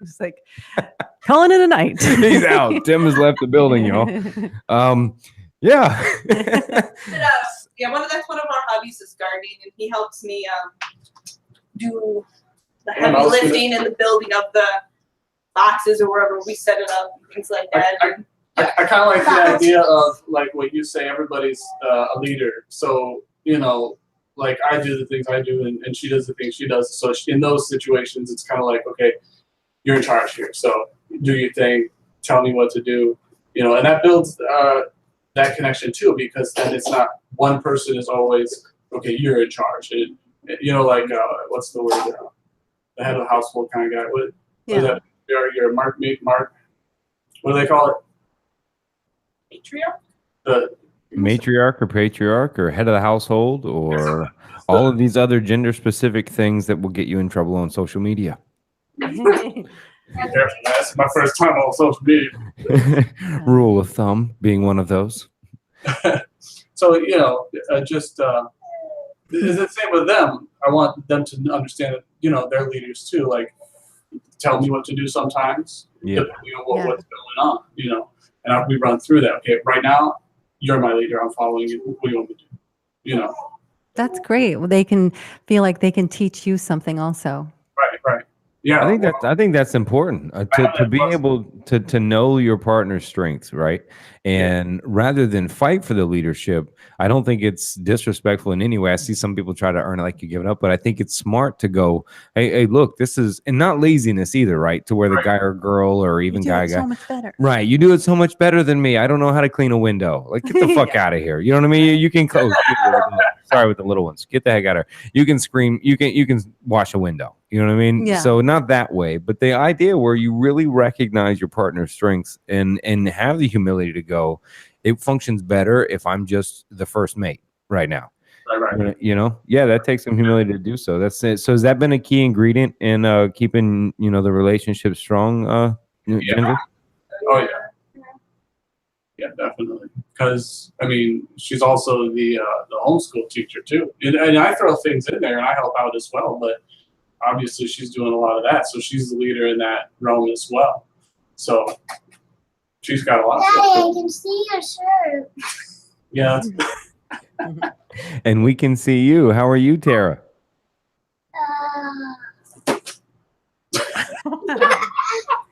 Just like calling it a night. He's out. Tim has left the building, y'all. Yeah. Yeah, that's one of our hobbies is gardening, and he helps me do the Yeah, heavy I was gonna- lifting and the building of the boxes or wherever we set it up, and things like that. I kind of like the idea of like what you say. Everybody's a leader, so like I do the things I do, and she does the things she does. So in those situations, it's kind of like, okay, you're in charge here, so do your thing. Tell me what to do, and that builds that connection too, because then it's not one person is always okay. You're in charge, and like what's the word? The head of the household kind of guy. What is that? Your Mark. What do they call it? Patriarch? The Matriarch or patriarch or head of the household or all of these other gender specific things that will get you in trouble on social media. That's my first time on social media. Rule of thumb being one of those. So just it's the same with them. I want them to understand that they're leaders too. Like, tell me what to do sometimes. Yeah. Depending on what's going on. And we run through that. Okay, right now you're my leader. I'm following you. What do you want me to do? That's great. Well, they can feel like they can teach you something also. Right. Yeah. I think that's important to be able to know your partner's strengths, right? And rather than fight for the leadership, I don't think it's disrespectful in any way. I see some people try to earn it like you give it up, but I think it's smart to go, hey, look, this is, and not laziness either, right? To where the guy or girl or even guy, so much better. right? You do it so much better than me. I don't know how to clean a window. Like, get the fuck out of here. You know what I mean? You can close. Sorry with the little ones. Get the heck out of here. You can scream. You can wash a window. You know what I mean? Yeah. So not that way, but the idea where you really recognize your partner's strengths and have the humility to go, it functions better if I'm just the first mate right now. Right. Yeah, that takes some humility to do so. That's it. So has that been a key ingredient in keeping the relationship strong? Ginger? Oh yeah. Yeah, definitely. Because she's also the homeschool teacher too, and I throw things in there and I help out as well. But obviously, she's doing a lot of that, so she's the leader in that realm as well. So she's got a lot. Daddy, I Of can see your shirt. Yeah. And we can see you. How are you, Tara?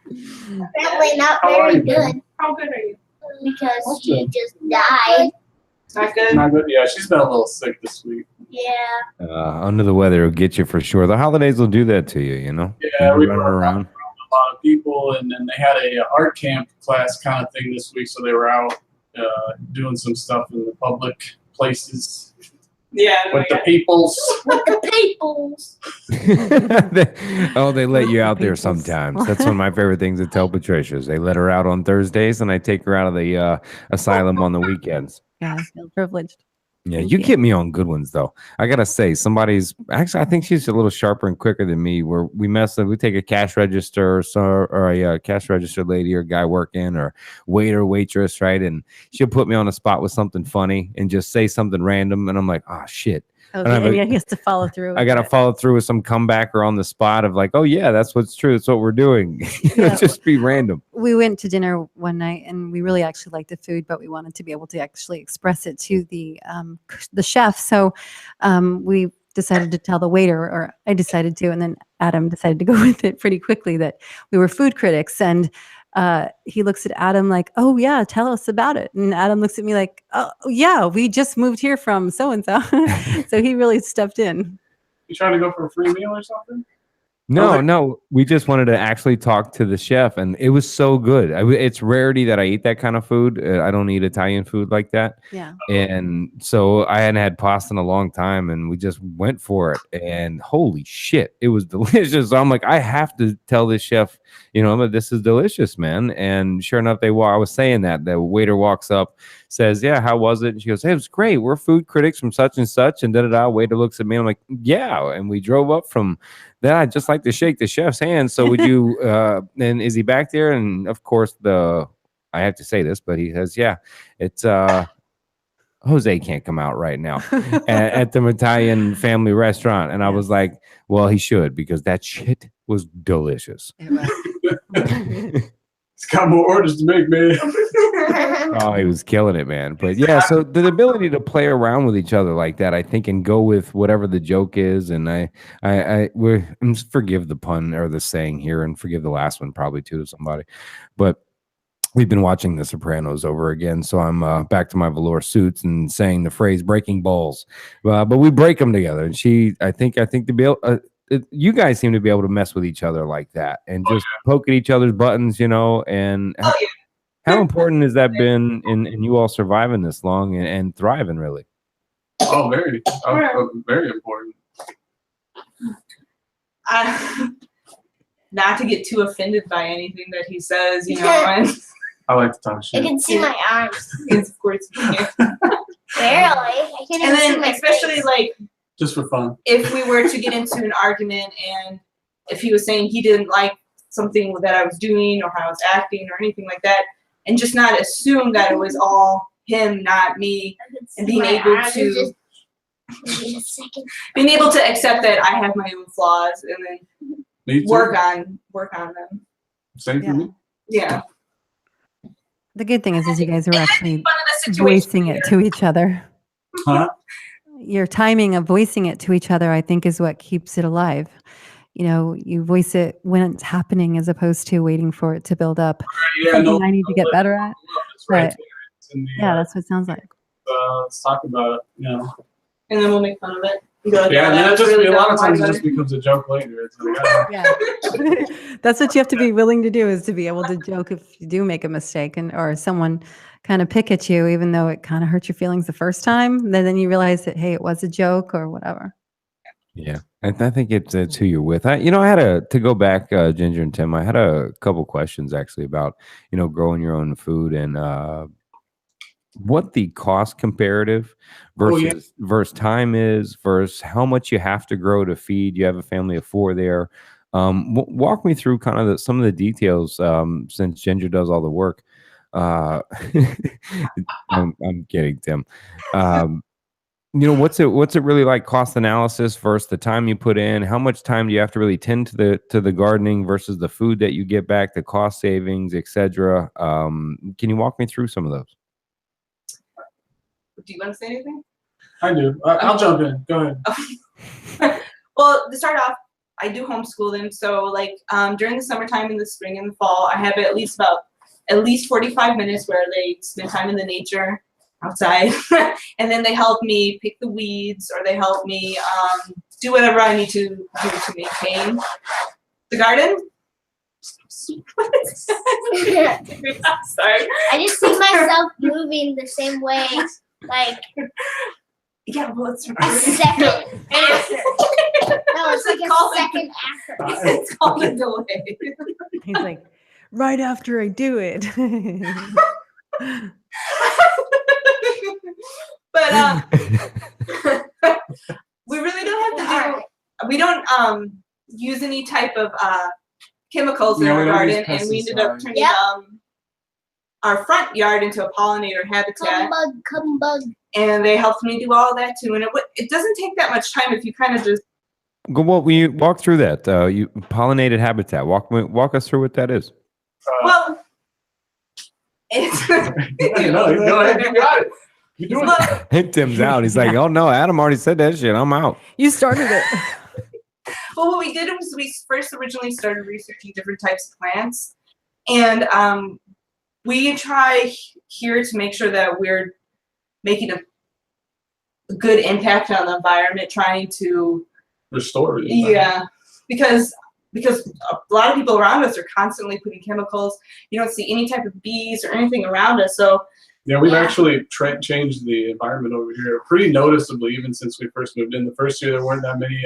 Apparently not How are very you, baby? good How good are you? because she just died. Not good. Not good. Yeah, she's been a little sick this week. Yeah. Under the weather will get you for sure. The holidays will do that to you, Yeah, we Run brought around. a lot of people, and then they had a art camp class kind of thing this week, so they were out doing some stuff in the public places Yeah. with the peoples. With the peoples. They let you out there Peoples. sometimes. That's one of my favorite things to tell Patricia is they let her out on Thursdays and I take her out of the asylum on the weekends. Yeah, I feel privileged. Yeah, Thank you you. get me on good ones though. I gotta say, somebody's actually. I think she's a little sharper and quicker than me. Where we mess up, we take a cash register or a cash register lady or guy working or waiter waitress, right? And she'll put me on the spot with something funny and just say something random, and I'm like, oh shit. And I'm And like, he has to follow through. I with gotta it. follow through with some comeback or on the spot of like, oh yeah, that's what's true. That's what we're doing. Yeah. Just be random. We went to dinner one night and we really actually liked the food, but we wanted to be able to actually express it to the chef. So we decided to tell the waiter, or I decided to, and then Adam decided to go with it pretty quickly, that we were food critics. And he looks at Adam like, oh yeah, tell us about it. And Adam looks at me like, oh yeah, we just moved here from so and so. So he really stepped in. You trying to go for a free meal or something? No. We just wanted to actually talk to the chef, and it was so good. It's rarity that I eat that kind of food. I don't eat Italian food like that. Yeah. And so I hadn't had pasta in a long time, and we just went for it. And holy shit, it was delicious. So I'm like, I have to tell this chef, this is delicious, man. And sure enough, I was saying that the waiter walks up, says, yeah, how was it? And she goes, hey, it was great. We're food critics from such and such. And da-da-da. Waiter looks at me. I'm like, yeah. And we drove up from that. I'd just like to shake the chef's hand. So would you, and is he back there? And of course, I have to say this, but he says, yeah, it's, Jose can't come out right now at the Italian family restaurant. And I was like, well, he should, because that shit was delicious. It's got more orders to make, man. Oh, he was killing it, man. But yeah, so the ability to play around with each other like that, I think, and go with whatever the joke is. And forgive the pun or the saying here, and forgive the last one probably too to somebody. But we've been watching The Sopranos over again, so I'm back to my velour suits and saying the phrase "breaking balls," but we break them together. And I think to be able. You guys seem to be able to mess with each other like that and just poke at each other's buttons, and how important has that been in you all surviving this long and thriving, really? Oh, very important. Not to get too offended by anything that he says, and I like to talk I shit. can see my arms. yes, of course you can. Barely. I can't even And see then my especially face. like Just for fun. if we were to get into an argument and if he was saying he didn't like something that I was doing or how I was acting or anything like that, and just not assume that it was all him, not me, I can and see being my able arms. to Wait a second. being able to accept that I have my own flaws and then Me too. work on them. Same for Yeah. me. Yeah. The good thing is you guys are actually Fun of the situation voicing here. it to each other. Huh? Your timing of voicing it to each other, I think, is what keeps it alive. You voice it when it's happening as opposed to waiting for it to build up. Yeah, Something I need to get better at. That's right. But It's in the, yeah, that's what it sounds like. let's talk about it. And then we'll make fun of it. And be like, Yeah, and then that it was just really a lot of dumb, times why it did just becomes a joke later. It's like, Yeah. That's what you have to be willing to do, is to be able to joke if you do make a mistake or someone kind of pick at you, even though it kind of hurt your feelings the first time. Then you realize that, hey, it was a joke or whatever. Yeah, I think it's who you're with. I had to go back, Ginger and Tim. I had a couple questions actually about growing your own food and what the cost comparative versus time is versus how much you have to grow to feed. You have a family of 4 there. Walk me through kind of some of the details since Ginger does all the work. I'm kidding, Tim. What's it really like, cost analysis versus the time you put in? How much time do you have to really tend to the gardening versus the food that you get back, the cost savings, etc.? Can you walk me through some of those? Do you want to say anything? I do. I'll jump in. Go ahead. Well, to start off, I do homeschool them. So like during the summertime, in the spring and the fall, I have at least 45 minutes where they spend time in the nature outside. And then they help me pick the weeds, or they help me do whatever I need to do to maintain the garden. I'm sorry. I just see myself moving the same way, like Yeah, well, it's a second after. No, it's like a second after. It's called a delay. He's like, right after I do it. But But we really don't have to do. We don't use any type of chemicals in Yeah, our we don't use garden, and we ended up pesticides. turning our front yard into a pollinator habitat. Come bug. And they helped me do all that too. And it doesn't take that much time if you kind of just. Go, well, we walk through that. You pollinated habitat. Walk us through what that is. Well, it's. No, go ahead. You got it. You doing it. Hit Tim's out. He's like, oh no, Adam already said that shit. I'm out. You started it. Well, what we did was we first originally started researching different types of plants, and we try here to make sure that we're making a good impact on the environment, trying to Restore it. yeah, because a lot of people around us are constantly putting chemicals. You don't see any type of bees or anything around us, so. Yeah, we've actually changed the environment over here pretty noticeably, even since we first moved in. The first year there weren't that many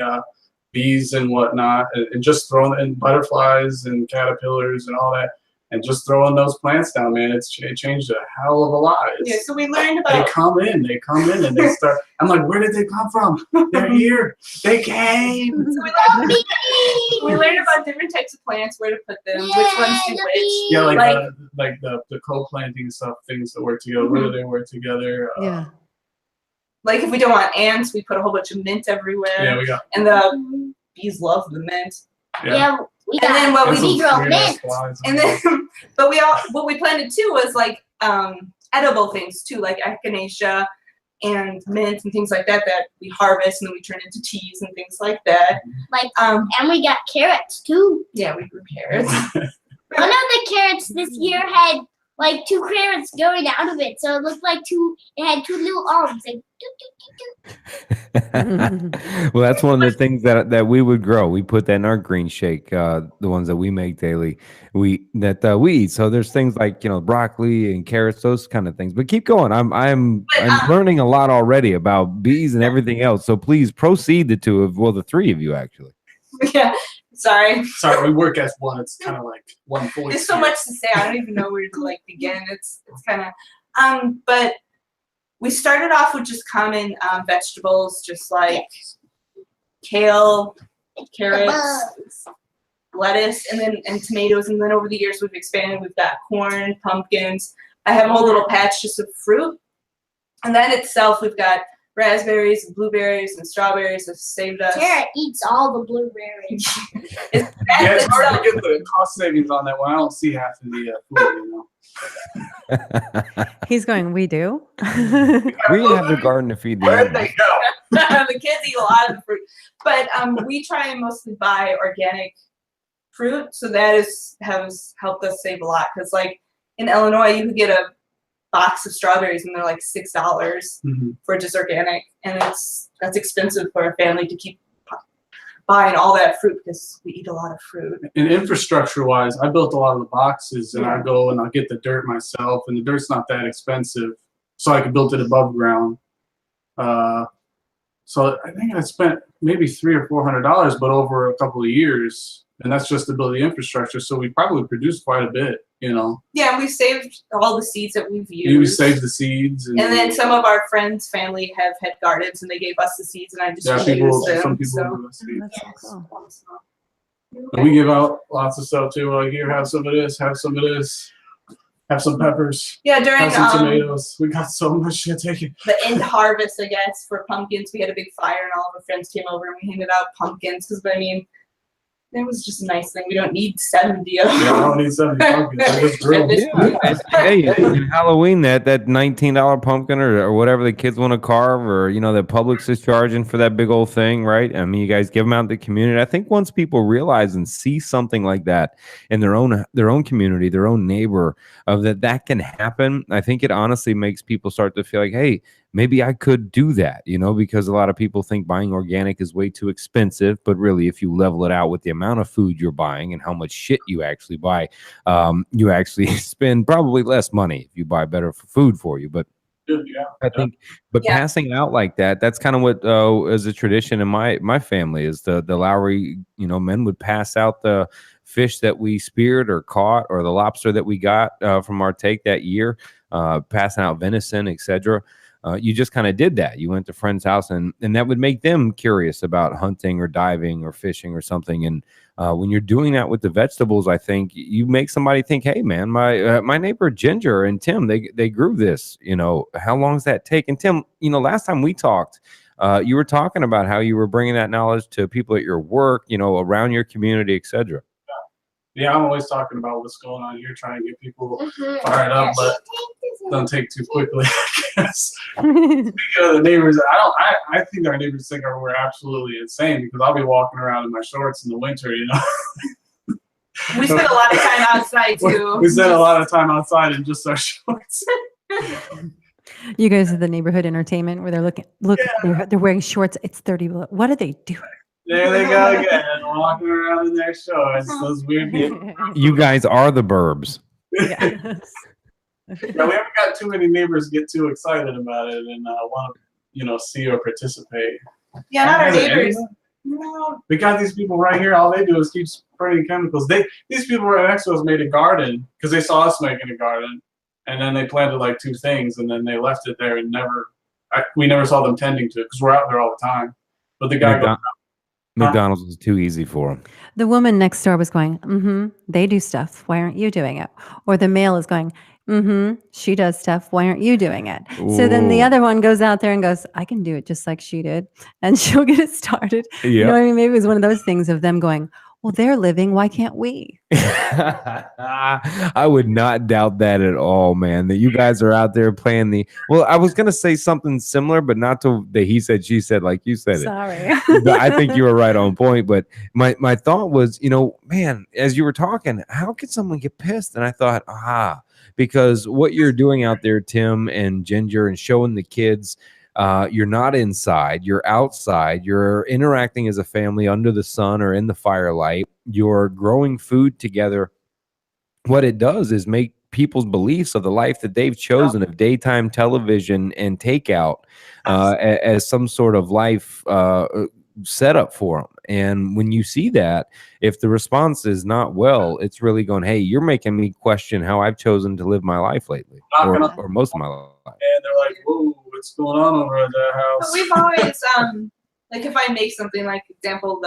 bees and whatnot, and just throwing in butterflies and caterpillars and all that, and just throwing those plants down, man, it changed a hell of a lot. Yeah, so we learned They about. come in, and they start. I'm like, where did they come from? They're here. They came. So we learned about different types of plants, where to put them, which ones do which. Yeah, Like- the co-planting stuff, things that work together. Where do they work together? Yeah. Like if we don't want ants, we put a whole bunch of mint everywhere. Yeah, we got. And the bees love the mint. Yeah, we And then got what we And some grow weird-ass mint. flies And then, but what we planted too was like edible things too, like echinacea and mint and things like that we harvest and then we turn into teas and things like that. Like, Um, and we got carrots too. yeah, we grew carrots. One of the carrots this year had like 2 carrots going out of it, so it looked like it had 2 little arms. Like, Well, that's one of the things that we would grow. We put that in our green shake, the ones that we make daily. We eat. So there's things like broccoli and carrots, those kind of things. But keep going. I'm learning a lot already about bees and everything else. So please proceed. The 3 of you actually. Yeah, sorry. Sorry, we work as one. It's kind of like one voice. There's so here. much to say. I don't even know where to like begin. It's kind of but we started off with just common vegetables, just like kale, carrots, bugs. lettuce, and tomatoes. And then over the years we've expanded. We've got corn, pumpkins. I have a whole little patch just of fruit. And then itself we've got raspberries and blueberries and strawberries have saved us. Tara eats all the blueberries. Yeah, it's hard to get the cost savings on that one. I don't see half of the food, He's going, we do. We have the garden to feed the Where'd animals. they go? The kids eat a lot of the fruit, but we try and mostly buy organic fruit, so that has helped us save a lot. Because like in Illinois, you could get a box of strawberries and they're like $6 for just organic, and that's expensive for a family to keep buying all that fruit because we eat a lot of fruit. And infrastructure-wise, I built a lot of the boxes, and I go and I'll get the dirt myself, and the dirt's not that expensive, so I could build it above ground. So I think I spent maybe $300 or $400, but over a couple of years, and that's just to build the infrastructure. So we probably produced quite a bit, Yeah, and we've saved all the seeds that we've used. You saved the seeds, And then some of our friends' family have had gardens, and they gave us the seeds, and I just some reused them. people So. give us seeds. That's so cool. And we give out lots of stuff too. Like here, have some of this, have some of this, have some peppers, Yeah, during have some tomatoes. We got so much shit taken. the end harvest, I guess, for pumpkins, we had a big fire, and all of our friends came over, and we handed out pumpkins. Because I mean, it was just a nice thing. We don't need 70 of them. Yeah, I don't need 70 pumpkins. I just grill. At this point. Hey, in Halloween, that $19 pumpkin or whatever the kids want to carve, or that Publix is charging for that big old thing, right? I mean, you guys give them out to the community. I think once people realize and see something like that in their own community, their own neighbor, of that can happen, I think it honestly makes people start to feel like, hey, maybe I could do that, because a lot of people think buying organic is way too expensive. But really, if you level it out with the amount of food you're buying and how much shit you actually buy, you actually spend probably less money if you buy better food for you. But Yeah. I think, passing it out like that's kind of what is a tradition in my family is the Lowry, men would pass out the fish that we speared or caught, or the lobster that we got from our take that year, passing out venison, etc. you just kind of did that. You went to a friend's house, and that would make them curious about hunting or diving or fishing or something. And when you're doing that with the vegetables, I think you make somebody think, hey, man, my neighbor Ginger and Tim, they grew this. You know, how long does that take? And Tim, you know, last time we talked, you were talking about how you were bringing that knowledge to people at your work, you know, around your community, etc. Yeah, I'm always talking about what's going on here, trying to get people fired up, but don't take too quickly. Speaking of the neighbors, I think our neighbors think we're absolutely insane because I'll be walking around in my shorts in the winter, you know. We spend a lot of time outside too. We spend a lot of time outside in just our shorts. You guys are the neighborhood entertainment where they're wearing shorts. It's 30 below. What are they doing? There they go again, walking around in their shorts. Those weird people. You guys are the burbs. Yes. Yeah, we haven't got too many neighbors get too excited about it and want to, you know, see or participate. Yeah, not our neighbors. No, we got these people right here. All they do is keep spraying chemicals. These people right next to us made a garden because they saw us making a garden, and then they planted like 2 things, and then they left it there and we never saw them tending to it because we're out there all the time. But the guy McDonald's was too easy for him. The woman next door was going, they do stuff. Why aren't you doing it? Or the male is going, she does stuff. Why aren't you doing it? Ooh. So then the other one goes out there and goes, I can do it just like she did. And she'll get it started. Yeah. You know what I mean? Maybe it was one of those things of them going, well, they're living. Why can't we? I would not doubt that at all, man, that you guys are out there playing well, I was going to say something similar, but not to the he said, she said, like you said. Sorry. It. I think you were right on point. But my thought was, you know, man, as you were talking, how could someone get pissed? And I thought, because what you're doing out there, Tim and Ginger, and showing the kids, you're not inside, you're outside, you're interacting as a family under the sun or in the firelight, you're growing food together. What it does is make people's beliefs of the life that they've chosen of daytime television and takeout as some sort of life setup for them. And when you see that, if the response is not well, it's really going, hey, you're making me question how I've chosen to live my life lately, or most of my life. And they're like, whoa, what's going on over at that house? But we've always, like if I make something, like example,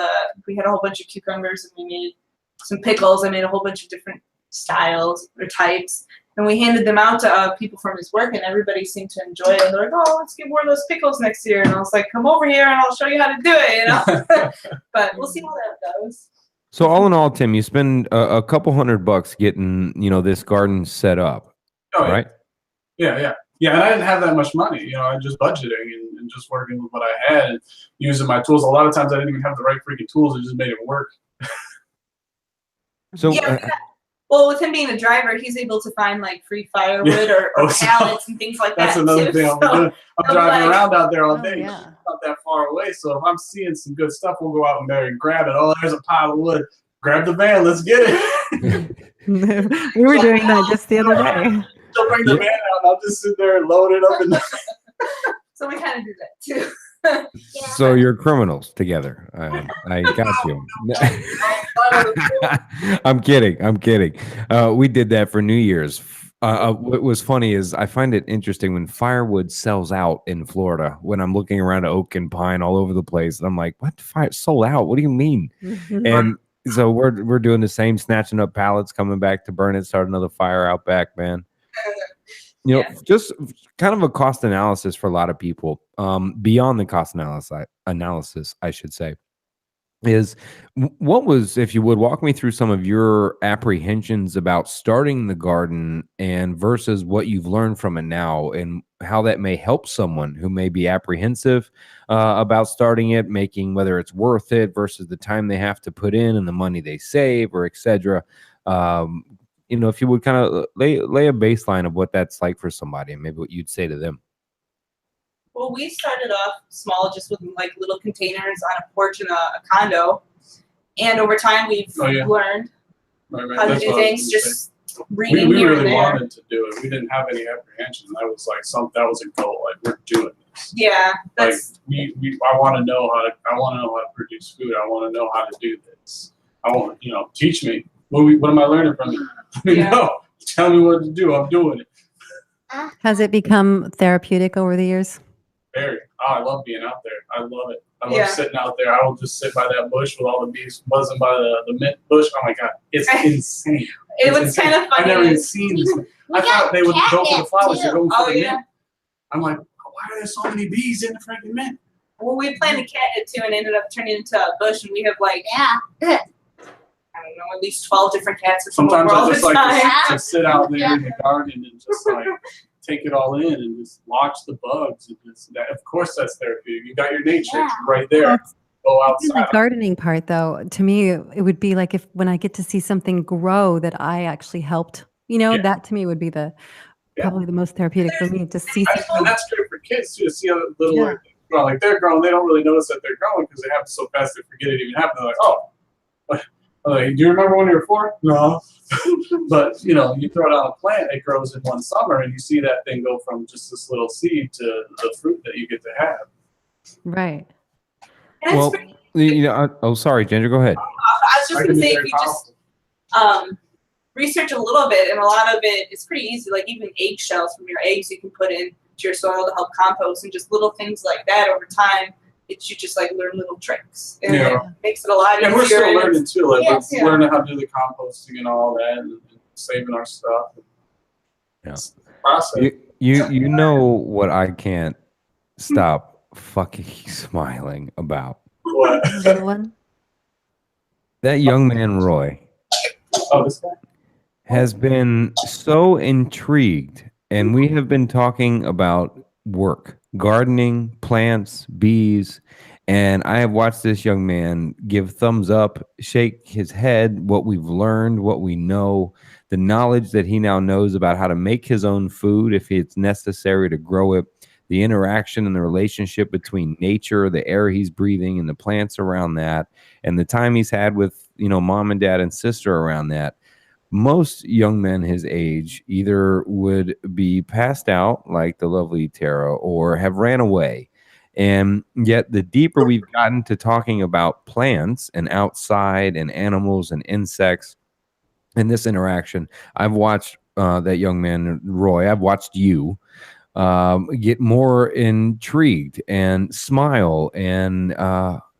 we had a whole bunch of cucumbers and we made some pickles. I made a whole bunch of different styles or types. And we handed them out to people from his work, and everybody seemed to enjoy it. And they're like, "Oh, let's get more of those pickles next year." And I was like, "Come over here, and I'll show you how to do it." You know? But we'll see how that goes. So all in all, Tim, you spend a couple $100 getting this garden set up, right? Yeah. And I didn't have that much money. You know, I just budgeting and just working with what I had and using my tools. A lot of times I didn't even have the right freaking tools. It just made it work. So. Well, with him being a driver, he's able to find like free firewood or pallets and things like that. That's another thing I'm doing. I'm driving around out there all day. Yeah. Not that far away. So if I'm seeing some good stuff, we'll go out there and grab it. Oh, there's a pile of wood. Grab the van. Let's get it. We were doing that just the other day. She'll bring the van out and I'll just sit there and load it up. And so we kind of do that too. So you're criminals together. I got you. I'm kidding. We did that for New Year's. What was funny is I find it interesting when firewood sells out in Florida. When I'm looking around oak and pine all over the place, and I'm like, "What? Fire sold out? What do you mean?" And so we're doing the same, snatching up pallets, coming back to burn it, start another fire out back, man. Just kind of a cost analysis for a lot of people, beyond the cost analysis, I should say, is what was, if you would walk me through some of your apprehensions about starting the garden and versus what you've learned from it now and how that may help someone who may be apprehensive about starting it, making whether it's worth it versus the time they have to put in and the money they save or etc. If you would kind of lay a baseline of what that's like for somebody and maybe what you'd say to them. Well, we started off small, just with like little containers on a porch in a condo. And over time, we've learned how to do things, just reading we here really and there. wanted to do it. We didn't have any apprehension. That was like that was a goal. Like, we're doing this. Yeah, that's I want to know how to produce food. I want to know how to do this. I want teach me. What am I learning from you? Let me know. Tell me what to do. I'm doing it. Has it become therapeutic over the years? Very. Oh, I love being out there. I love it. I love Yeah. sitting out there. I will just sit by that bush with all the bees buzzing by the mint bush. Oh my god, it's insane. It was It's insane. kind of funny. I've never even seen this. I thought they would go for the flowers. They're going for Oh, the yeah. mint. I'm like, why are there so many bees in the freaking mint? Well, we planted catnip too, and ended up turning into a bush, and we have like Yeah. I don't know, at least 12 different cats or Sometimes all I just the like time. to sit out there in the garden and just like take it all in and just watch the bugs. And just, that, of course, that's therapeutic. You got your nature Yeah. right there. Go In outside. the gardening part, though, to me, it would be like if when I get to see something grow that I actually helped, Yeah. that to me would be the Yeah. probably the most therapeutic for me to see And something. that's great for kids too, to see other little Yeah. well, like they're growing, they don't really notice that they're growing because they happen so fast they forget it even happened. They're like, oh, like, do you remember when you were 4? No. But you throw it on a plant, it grows in one summer, and you see that thing go from just this little seed to the fruit that you get to have. Right. And Well, sorry, Ginger, go ahead. I was just going to say, if you just research a little bit, and a lot of it is pretty easy, like even eggshells from your eggs you can put into your soil to help compost, and just little things like that over time. You just like learn little tricks, and Yeah. it makes it a lot easier. And we're still learning too, like Yes, we're yeah. learning how to do the composting and all that, and saving our stuff. Yeah. It's a process. You know what I can't stop fucking smiling about? What? Little one. That young man, Roy, Oh, this guy? has been so intrigued, and we have been talking about work, gardening, plants, bees, and I have watched this young man give thumbs up, shake his head, what we've learned, what we know, the knowledge that he now knows about how to make his own food if it's necessary to grow it, the interaction and the relationship between nature, the air he's breathing, and the plants around that, and the time he's had with, mom and dad and sister around that. Most young men his age either would be passed out like the lovely Tara or have ran away. And yet the deeper we've gotten to talking about plants and outside and animals and insects and this interaction, I've watched that young man, Roy, I've watched you get more intrigued and smile and,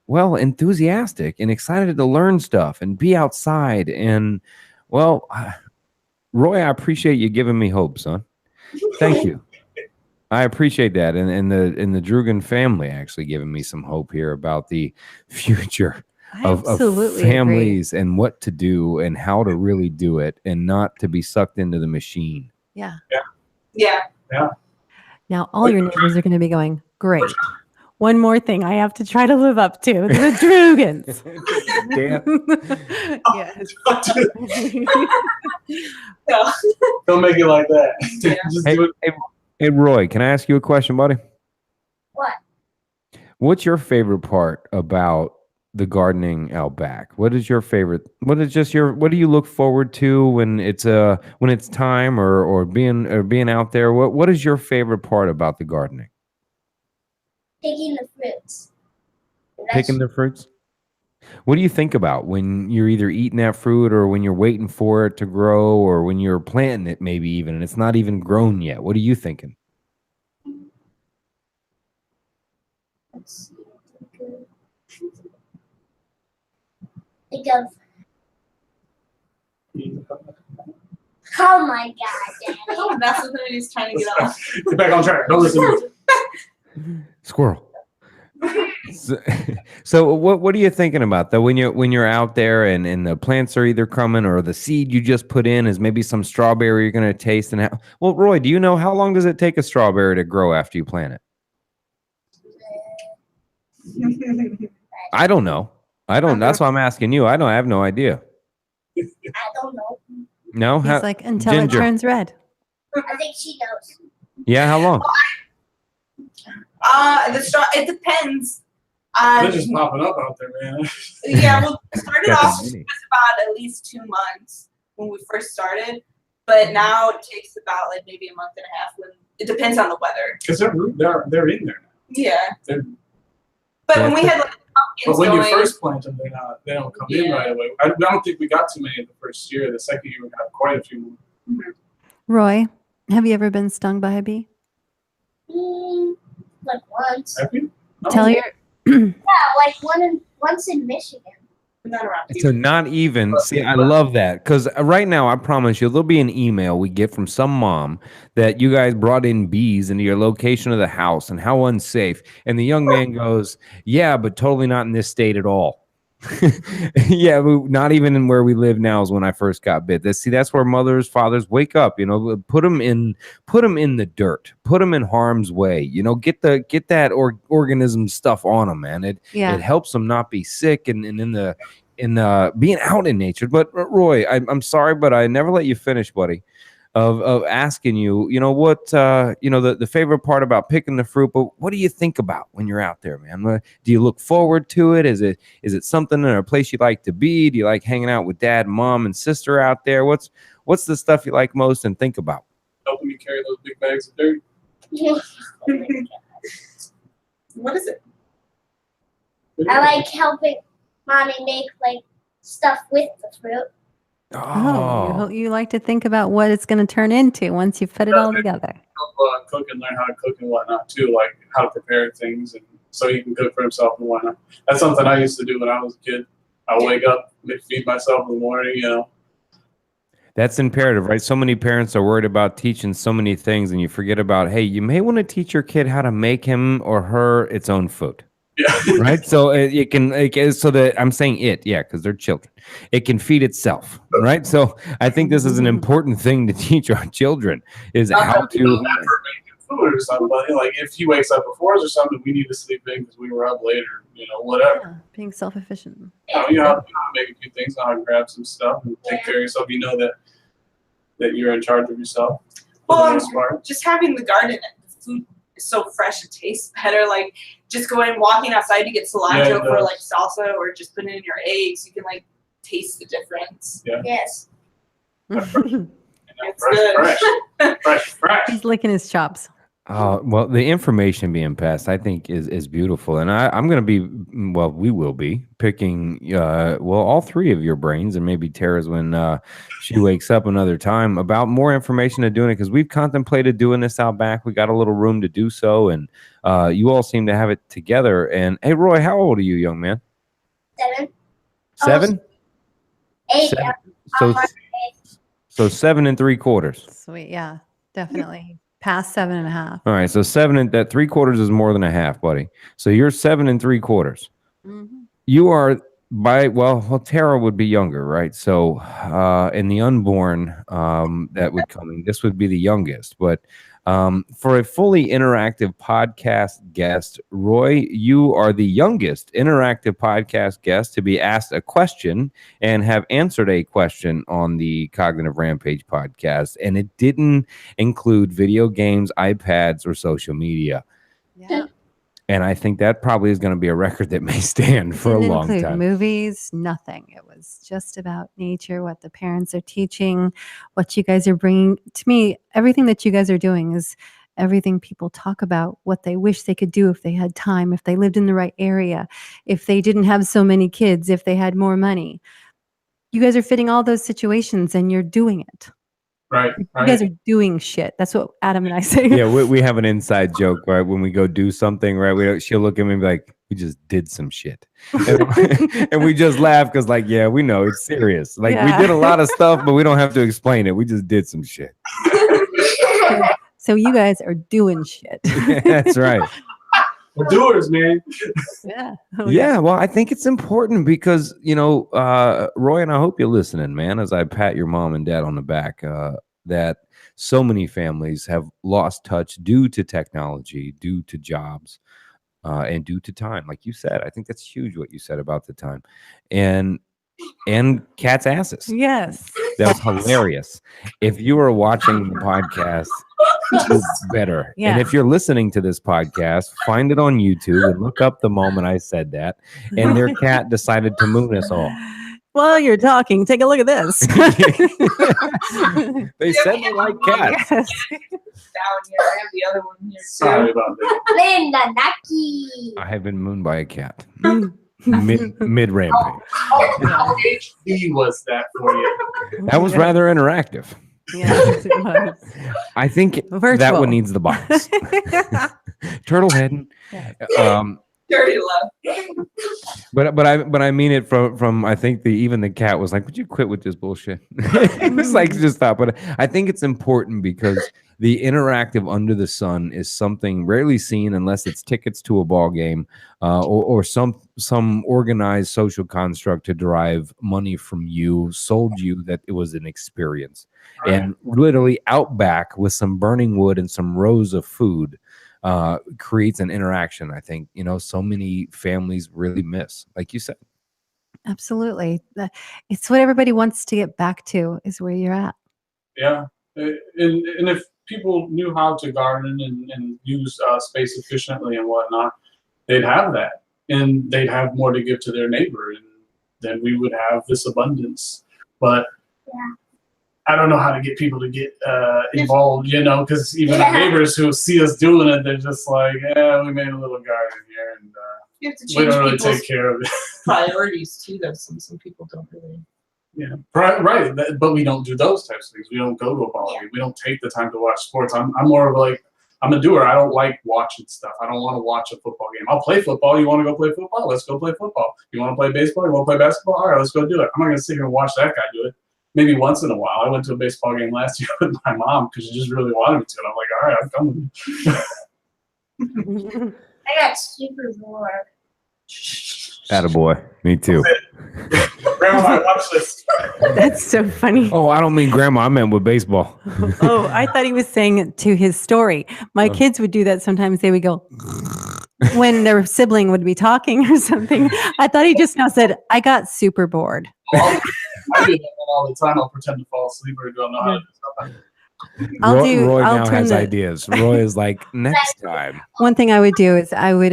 enthusiastic and excited to learn stuff and be outside. And, well, Roy, I appreciate you giving me hope, son. Thank you. I appreciate that. And the Droogan family actually giving me some hope here about the future of Absolutely families and what to do and how to really do it and not to be sucked into the machine. Yeah. Yeah. Now all your neighbors are going to be going, great. One more thing I have to try to live up to, the Droogans. Damn. So, Don't make it like that. Yeah. Just do it. Hey, Roy, can I ask you a question, buddy? What? What's your favorite part about the gardening out back? What is your favorite? What do you look forward to when it's time or being out there? What is your favorite part about the gardening? Picking the fruits. Picking the fruits? What do you think about when you're either eating that fruit or when you're waiting for it to grow or when you're planting it maybe even and it's not even grown yet? What are you thinking? Let's see. Think of. Oh my God, Daddy. that's what he's trying to get off. Get back on track. Don't listen to me. Squirrel. So what are you thinking about though when you're out there and the plants are either coming or the seed you just put in is maybe some strawberry you're going to taste and well, Roy, do you know how long does it take a strawberry to grow after you plant it? I don't know. That's why I'm asking you. I have no idea. I don't know. No? He's like, until Ginger. it turns red. I think she knows. Yeah, how long? It depends. They're just popping up out there, man. Yeah, well, it started Got the off mini. with about at least 2 months when we first started, but now it takes about like maybe a month and a half. When it depends on the weather. Because they're in there. Yeah. They're, But Yeah, when we had like but pumpkins when you going, first plant them, they don't come in Yeah. right away. I don't think we got too many the first year. The second year we got quite a few more. Roy, Have you ever been stung by a bee? Like once. Have you? No. Tell your Yeah, like once in Michigan. Not around here. So not even. See, I love that because right now, I promise you, there'll be an email we get from some mom that you guys brought in bees into your location of the house and how unsafe. And the young man goes, "Yeah, but totally not in this state at all." Yeah, not even in where we live now is when I first got bit. That's where mothers, fathers wake up. You know, put them in the dirt, put them in harm's way. You know, get that organism stuff on them, man. It helps them not be sick and in being out in nature. But Roy, I'm sorry, but I never let you finish, buddy. Of asking you, you know what, the favorite part about picking the fruit, but what do you think about when you're out there, man? Do you look forward to it? Is it something in a place you like to be? Do you like hanging out with dad, mom, and sister out there? What's the stuff you like most and think about? Helping me carry those big bags of dirt. What is it? I like helping mommy make like stuff with the fruit. Oh, you like to think about what it's going to turn into once you put it all together. Help cook and learn how to cook and whatnot too, like how to prepare things, and so he can cook for himself and whatnot. That's something I used to do when I was a kid. I wake up, feed myself in the morning, you know. That's imperative, right? So many parents are worried about teaching so many things, and you forget about, hey, you may want to teach your kid how to make him or her its own food. Yeah. Right. So it can so that I'm saying because they're children. It can feed itself. Right. So I think this is an important thing to teach our children is Not how that to. we know that for making food or something, but like if he wakes up before us or something, we need to sleep in because we were up later. You know, whatever. Yeah, being self-efficient. You know how to make a few things, know how to grab some stuff and take care of yourself. You know that you're in charge of yourself. Well, just having the garden, the food is so fresh, it tastes better. Like just going walking outside to get cilantro for like salsa, or just putting in your eggs, you can like taste the difference. Yeah. Yes. It's good. Fresh. He's licking his chops. Well, the information being passed, I think, is beautiful, and I'm going to be, we will be picking, all three of your brains, and maybe Tara's when she wakes up another time about more information to doing it, because we've contemplated doing this out back. We got a little room to do so, and you all seem to have it together. And hey, Roy, how old are you, young man? 7. 7? 8. So 7 3/4. Sweet, yeah, definitely. Past 7.5. All right, so 7 that 3/4 is more than a half, buddy. So you're 7 3/4. Mm-hmm. You are Tara would be younger, right? So in the unborn that would come in, this would be the youngest. But for a fully interactive podcast guest, Roy, you are the youngest interactive podcast guest to be asked a question and have answered a question on the Cognitive Rampage podcast. And it didn't include video games, iPads, or social media. Yeah. And I think that probably is going to be a record that may stand for a long time. Movies, nothing. It was just about nature, what the parents are teaching, what you guys are bringing. To me, everything that you guys are doing is everything people talk about, what they wish they could do if they had time, if they lived in the right area, if they didn't have so many kids, if they had more money. You guys are fitting all those situations and you're doing it. Right. You guys are doing shit. That's what Adam and I say. Yeah, we have an inside joke, right? When we go do something, right? She'll look at me and be like, "We just did some shit," and we just laugh because, like, yeah, we know it's serious. Like we did a lot of stuff, but we don't have to explain it. We just did some shit. So you guys are doing shit. That's right. We're doers, man. Yeah. Yeah. Well, I think it's important because, Roy, and I hope you're listening, man, as I pat your mom and dad on the back, that so many families have lost touch due to technology, due to jobs, and due to time. Like you said, I think that's huge what you said about the time. And cats' asses. Yes. That was hilarious. If you are watching the podcast, it's better. Yeah. And if you're listening to this podcast, find it on YouTube and look up the moment I said that. And their cat decided to moon us all. Well, you're talking. Take a look at this. They said they like cats. Down here, I have the other one here too. Sorry about that. Linda Naki. I have been mooned by a cat. Mid rampage. How HD was that for you? That was rather interactive. Yes, it was. I think that Virtual. one needs the box. Turtle head. Dirty love. But I mean it from I think even the cat was like, would you quit with this bullshit? It was like, just stop. But I think it's important because the interactive under the sun is something rarely seen unless it's tickets to a ball game or some organized social construct to derive money from you, sold you that it was an experience. Right. And literally out back with some burning wood and some rows of food creates an interaction. I think, so many families really miss, like you said. Absolutely. It's what everybody wants to get back to is where you're at. Yeah, and if people knew how to garden and use space efficiently and whatnot, they'd have that, and they'd have more to give to their neighbor, and then we would have this abundance. But I don't know how to get people to get involved, because even our neighbors who see us doing it, they're just like, yeah, we made a little garden here, and You have to we change don't really people's take care of it. priorities too, though. Some people don't really. Yeah, right. But we don't do those types of things. We don't go to a ball game. We don't take the time to watch sports. I'm more of like, I'm a doer. I don't like watching stuff. I don't want to watch a football game. I'll play football. You want to go play football? Let's go play football. You want to play baseball? You want to play basketball? All right, let's go do it. I'm not going to sit here and watch that guy do it. Maybe once in a while. I went to a baseball game last year with my mom because she just really wanted me to. And I'm like, all right, I'm coming. I got super bored. Attaboy. Me too. Grandma, watch this. That's so funny. Oh, I don't mean grandma. I meant with baseball. Oh, I thought he was saying it to his story. My kids would do that sometimes. They would go when their sibling would be talking or something. I thought he just now said, I got super bored. I do that all the time. I'll pretend to fall asleep or don't know how to do something. Roy I'll now turn has the- ideas. Roy is like, next time. One thing I would do is I would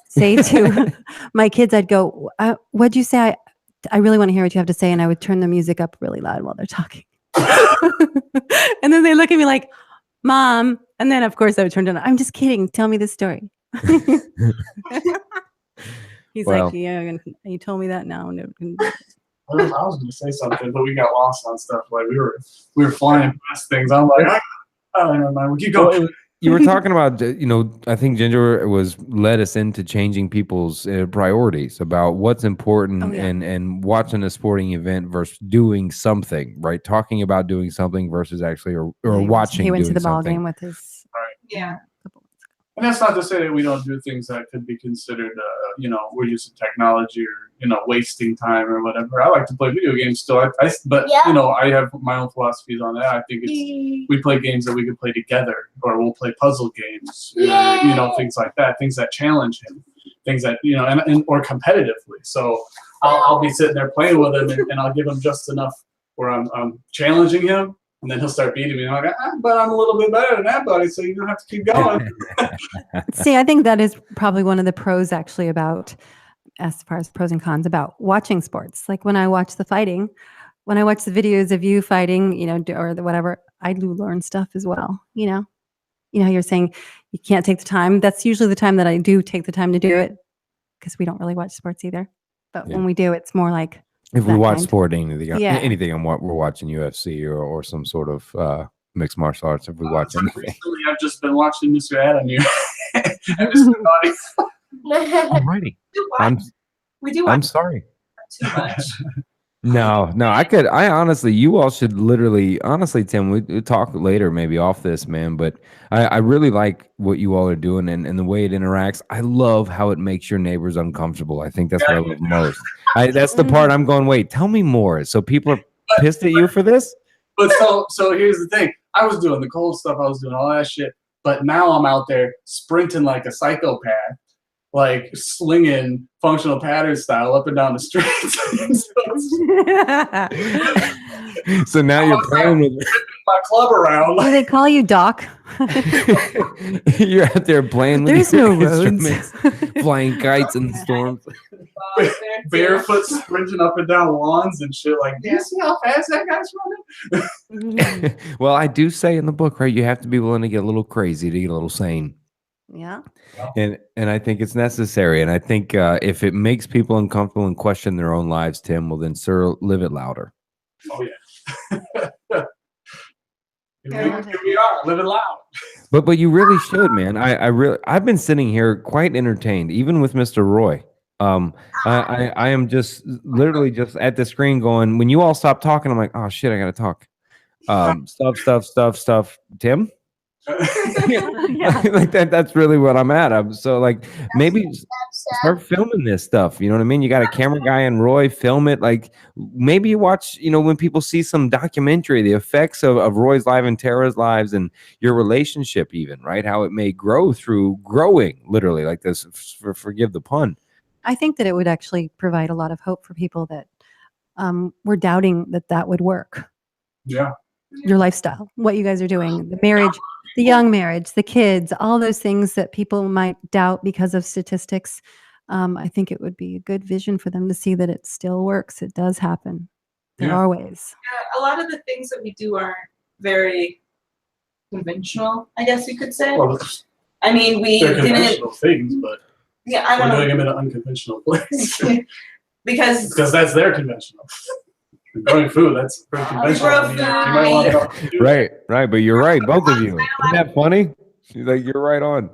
say to my kids, I'd go, what'd you say? I really want to hear what you have to say. And I would turn the music up really loud while they're talking. And then they look at me like, Mom. And then, of course, I would turn it on. I'm just kidding. Tell me the story. He's Well. like, yeah, you told me that now. I was going to say something, but we got lost on stuff. Like we were flying past things. I'm like, oh, never mind. We keep going. You were talking about, I think Ginger led us into changing people's priorities about what's important Oh, yeah. and watching a sporting event versus doing something, right? Talking about doing something versus actually or watching. He went to doing the ball something. game with his. Yeah. And that's not to say that we don't do things that could be considered, we're using technology or, wasting time or whatever. I like to play video games still. But I have my own philosophies on that. I think we play games that we can play together, or we'll play puzzle games, or, things like that, things that challenge him, things that, or competitively. So I'll be sitting there playing with him and I'll give him just enough where I'm challenging him. And then he'll start beating me. And I'm like, but I'm a little bit better than that, buddy. So you don't have to keep going. See, I think that is probably one of the pros actually about, as far as pros and cons about watching sports. Like when I watch the fighting, when I watch the videos of you fighting, or whatever, I do learn stuff as well. You know how you're saying you can't take the time. That's usually the time that I do take the time to do it because we don't really watch sports either. But when we do, it's more like, if we that watch kind. sport, anything on what we're watching UFC or some sort of mixed martial arts. If we watch anything, Recently, I've just been watching Mr. Adam here. And Mr. Naughty. alrighty. We do watch I'm sorry. too much. No, I honestly, you all should honestly, Tim, we'll talk later, maybe off this, man. But I really like what you all are doing and the way it interacts. I love how it makes your neighbors uncomfortable. I think that's what I love most. That's the part I'm going, wait, tell me more. So people are pissed at you for this? But so here's the thing. I was doing the cold stuff. I was doing all that shit. But now I'm out there sprinting like a psychopath, like slinging functional pattern style up and down the streets. So now you're playing with my club around. do they call you Doc? you're out there playing with There's your no roads. instruments, flying kites in the storms. Barefoot sprinting up and down lawns and shit. Like, do you see how fast that guy's running? Well, I do say in the book, right, you have to be willing to get a little crazy to get a little sane. Yeah. And I think it's necessary. And I think if it makes people uncomfortable and question their own lives, Tim, well then, sir, live it louder. Oh yeah. Here we are, living loud. But you really should, man. I've been sitting here quite entertained, even with Mr. Roy. I am just literally just at the screen going, when you all stop talking, I'm like, oh shit, I gotta talk. Stuff. Tim? Like that's really what I'm at. I'm so like maybe start filming this stuff. You know what I mean? You got a camera guy and Roy, film it. Like maybe you watch, when people see some documentary, the effects of Roy's life and Tara's lives and your relationship, even, right? How it may grow through growing, literally, like this, forgive the pun. I think that it would actually provide a lot of hope for people that were doubting that would work. Yeah. Your lifestyle, what you guys are doing, the marriage, the young marriage, the kids, all those things that people might doubt because of statistics. I think it would be a good vision for them to see that it still works. It does happen. There are ways. A lot of the things that we do aren't very conventional, I guess you could say. Well, I mean, we they're didn't. conventional things, but Yeah, I don't we're know. doing them in an unconventional place. because that's their conventional. Growing food, that's pretty conventional. grow I mean, food, you might want to do Right. But you're right, both of you. Isn't that funny? She's like, you're right on.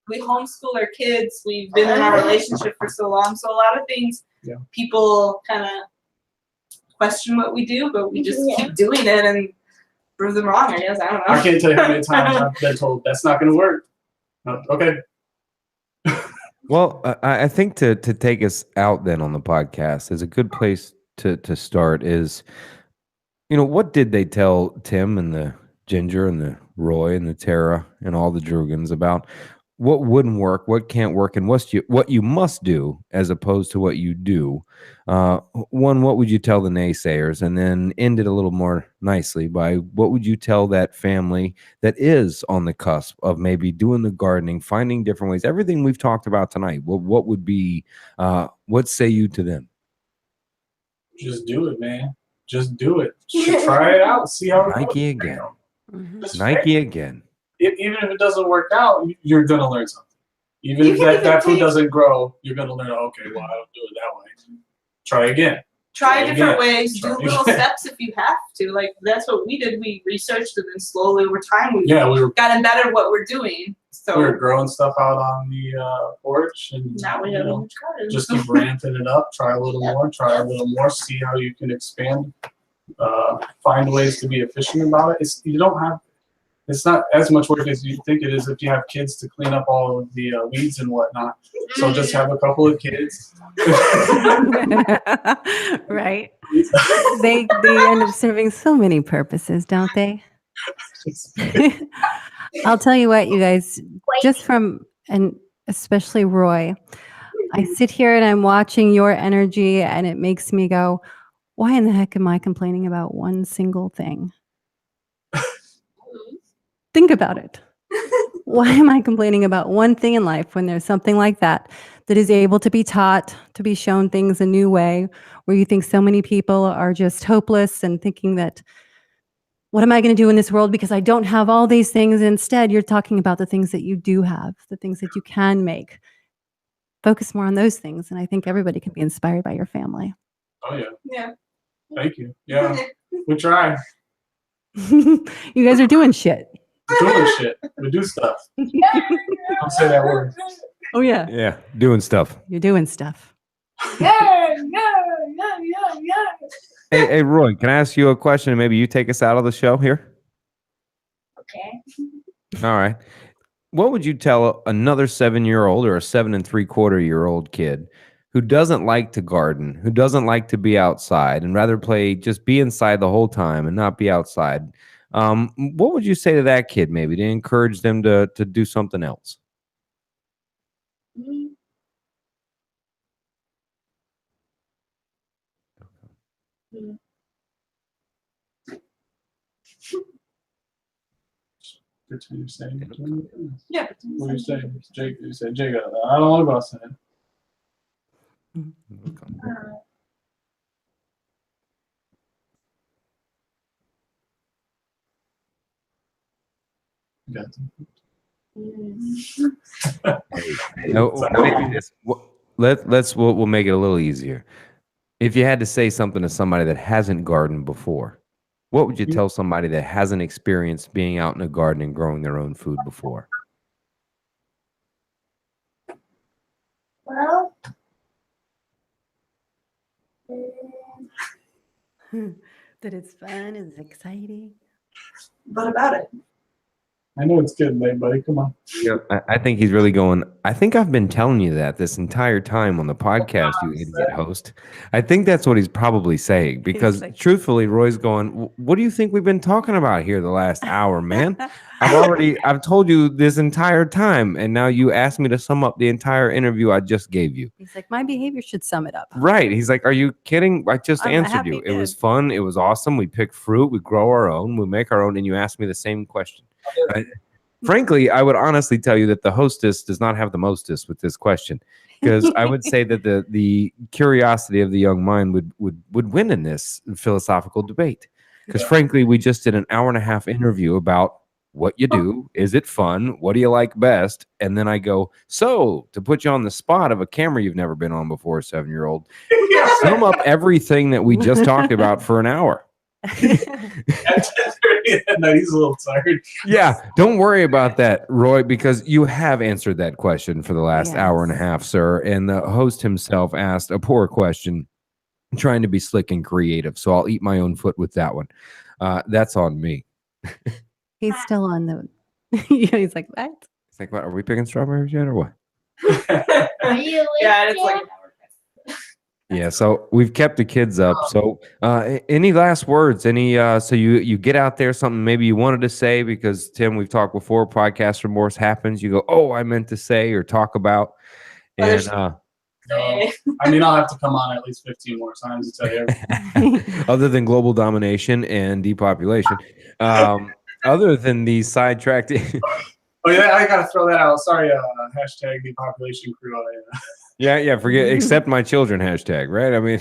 we homeschool our kids. We've been in our relationship for so long, so a lot of things people kind of question what we do, but we just keep doing it and prove them wrong. I guess I don't know. I can't tell you how many times I've been told that's not going to work. Okay. Well, I think to take us out then on the podcast is a good place to start is, what did they tell Tim and the Ginger and the Roy and the Tara and all the Droogans about what wouldn't work, what can't work, and what you must do as opposed to what you do? One, what would you tell the naysayers? And then end it a little more nicely by what would you tell that family that is on the cusp of maybe doing the gardening, finding different ways, everything we've talked about tonight? What would be, what say you to them? Just do it, man. Just do it. Just try it out. See how it goes. Nike again. Just Nike again. even if it doesn't work out, you're gonna learn something. Even if that food doesn't grow, you're gonna learn. Okay, well, I don't do it that way. Try again. Try different ways. Try Do little again. steps if you have to. Like that's what we did. We researched and then slowly over time we were gotten better at what we're doing. So we were growing stuff out on the porch, and now we have a huge garden. just keep ramping it up. Try a little more. Try a little more. See how you can expand. Find ways to be efficient about it. It's not as much work as you think it is if you have kids to clean up all of the weeds and whatnot. So just have a couple of kids. Right. They end up serving so many purposes, don't they? I'll tell you what, you guys, just from, and especially Roy, I sit here and I'm watching your energy and it makes me go, why in the heck am I complaining about one single thing? Think about it. Why am I complaining about one thing in life when there's something like that is able to be taught, to be shown things a new way, where you think so many people are just hopeless and thinking that, what am I going to do in this world because I don't have all these things? Instead, you're talking about the things that you do have, the things that you can make. Focus more on those things, and I think everybody can be inspired by your family. Oh, yeah. Yeah. Thank you. Yeah. We try. You guys are doing shit. We're doing shit. We do stuff. Don't say that word. Oh, yeah. Yeah, doing stuff. You're doing stuff. Yeah. Hey, Roy, can I ask you a question and maybe you take us out of the show here? Okay. All right. What would you tell another 7-year-old or a 7 3/4-year-old kid who doesn't like to garden, who doesn't like to be outside and rather just be inside the whole time and not be outside? What would you say to that kid maybe to encourage them to do something else? Continue saying. Yeah. What are you saying? Jake, you said, Jake, I don't know about saying. Got We'll make it a little easier. If you had to say something to somebody that hasn't gardened before, What would you tell somebody that hasn't experienced being out in a garden and growing their own food before? Well, That it's fun, it's exciting. What about it? I know it's good, mate, buddy. Come on. Yeah, I think he's really going. I think I've been telling you that this entire time on the podcast, you idiot host. I think that's what he's probably saying because like- truthfully, Roy's going, what do you think we've been talking about here the last hour, man? I've told you this entire time, and now you asked me to sum up the entire interview I just gave you. He's like, my behavior should sum it up. Right. He's like, are you kidding? I just I'm answered happy you. It was kid. fun. It was awesome. We pick fruit. We grow our own. We make our own. And you asked me the same question. Frankly, I would honestly tell you that the hostess does not have the mostest with this question, because I would say that the curiosity of the young mind would win in this philosophical debate. Because frankly, we just did an 1.5-hour interview about what you do. Is it fun? What do you like best? And then I go, so to put you on the spot of a camera you've never been on before, 7-year-old, sum up everything that we just talked about for an hour. No, he's a little tired. Yeah, don't worry about that, Roy, because you have answered that question for the last 1.5 hours, sir. And the host himself asked a poor question, trying to be slick and creative. So I'll eat my own foot with that one. That's on me. He's still on the. He's like, what? It's like, what? Are we picking strawberries yet, or what? are you Yeah, it's like. Yeah, so we've kept the kids up. So any last words? Any so you get out there, something maybe you wanted to say, because Tim, we've talked before, podcast remorse happens. You go, oh, I meant to say or talk about. And I mean, I'll have to come on at least 15 more times to tell you. other than global domination and depopulation, other than these sidetracked. Oh yeah, I gotta throw that out. Sorry, hashtag depopulation crew. Yeah, forget except my children hashtag, right? I mean,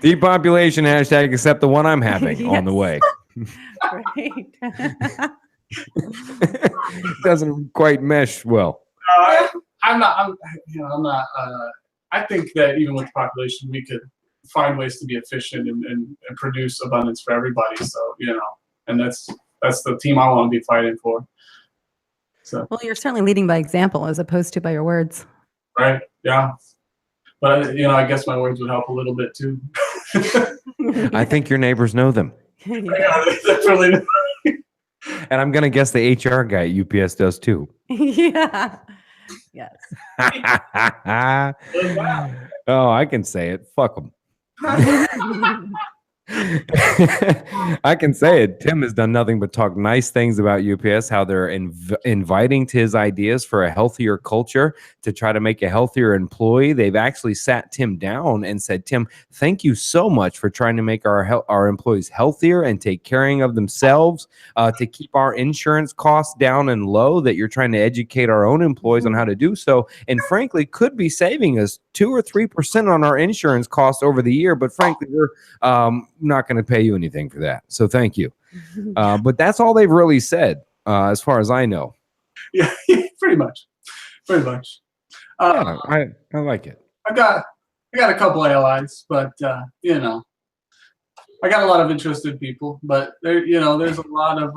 depopulation hashtag except the one I'm having on the way. Right. Doesn't quite mesh well. I'm not. I think that even with the population, we could find ways to be efficient and produce abundance for everybody. So and that's the team I want to be fighting for. So Well, you're certainly leading by example as opposed to by your words. right, yeah. But I guess my words would help a little bit too. I think your neighbors know them. Yeah, that's really. And I'm going to guess the HR guy at UPS does too. Yeah. Yes. Oh, I can say it. Fuck them. I can say it. Tim has done nothing but talk nice things about UPS, how they're inviting to his ideas for a healthier culture to try to make a healthier employee. They've actually sat Tim down and said, Tim, thank you so much for trying to make our employees healthier and take caring of themselves, to keep our insurance costs down and low, that you're trying to educate our own employees on how to do so. And frankly, could be saving us 2 or 3% on our insurance costs over the year. But frankly, we're not going to pay you anything for that. So thank you. But that's all they've really said, as far as I know. Yeah, pretty much. Yeah, I like it. I got a couple of allies, but I got a lot of interested people, but there's a lot of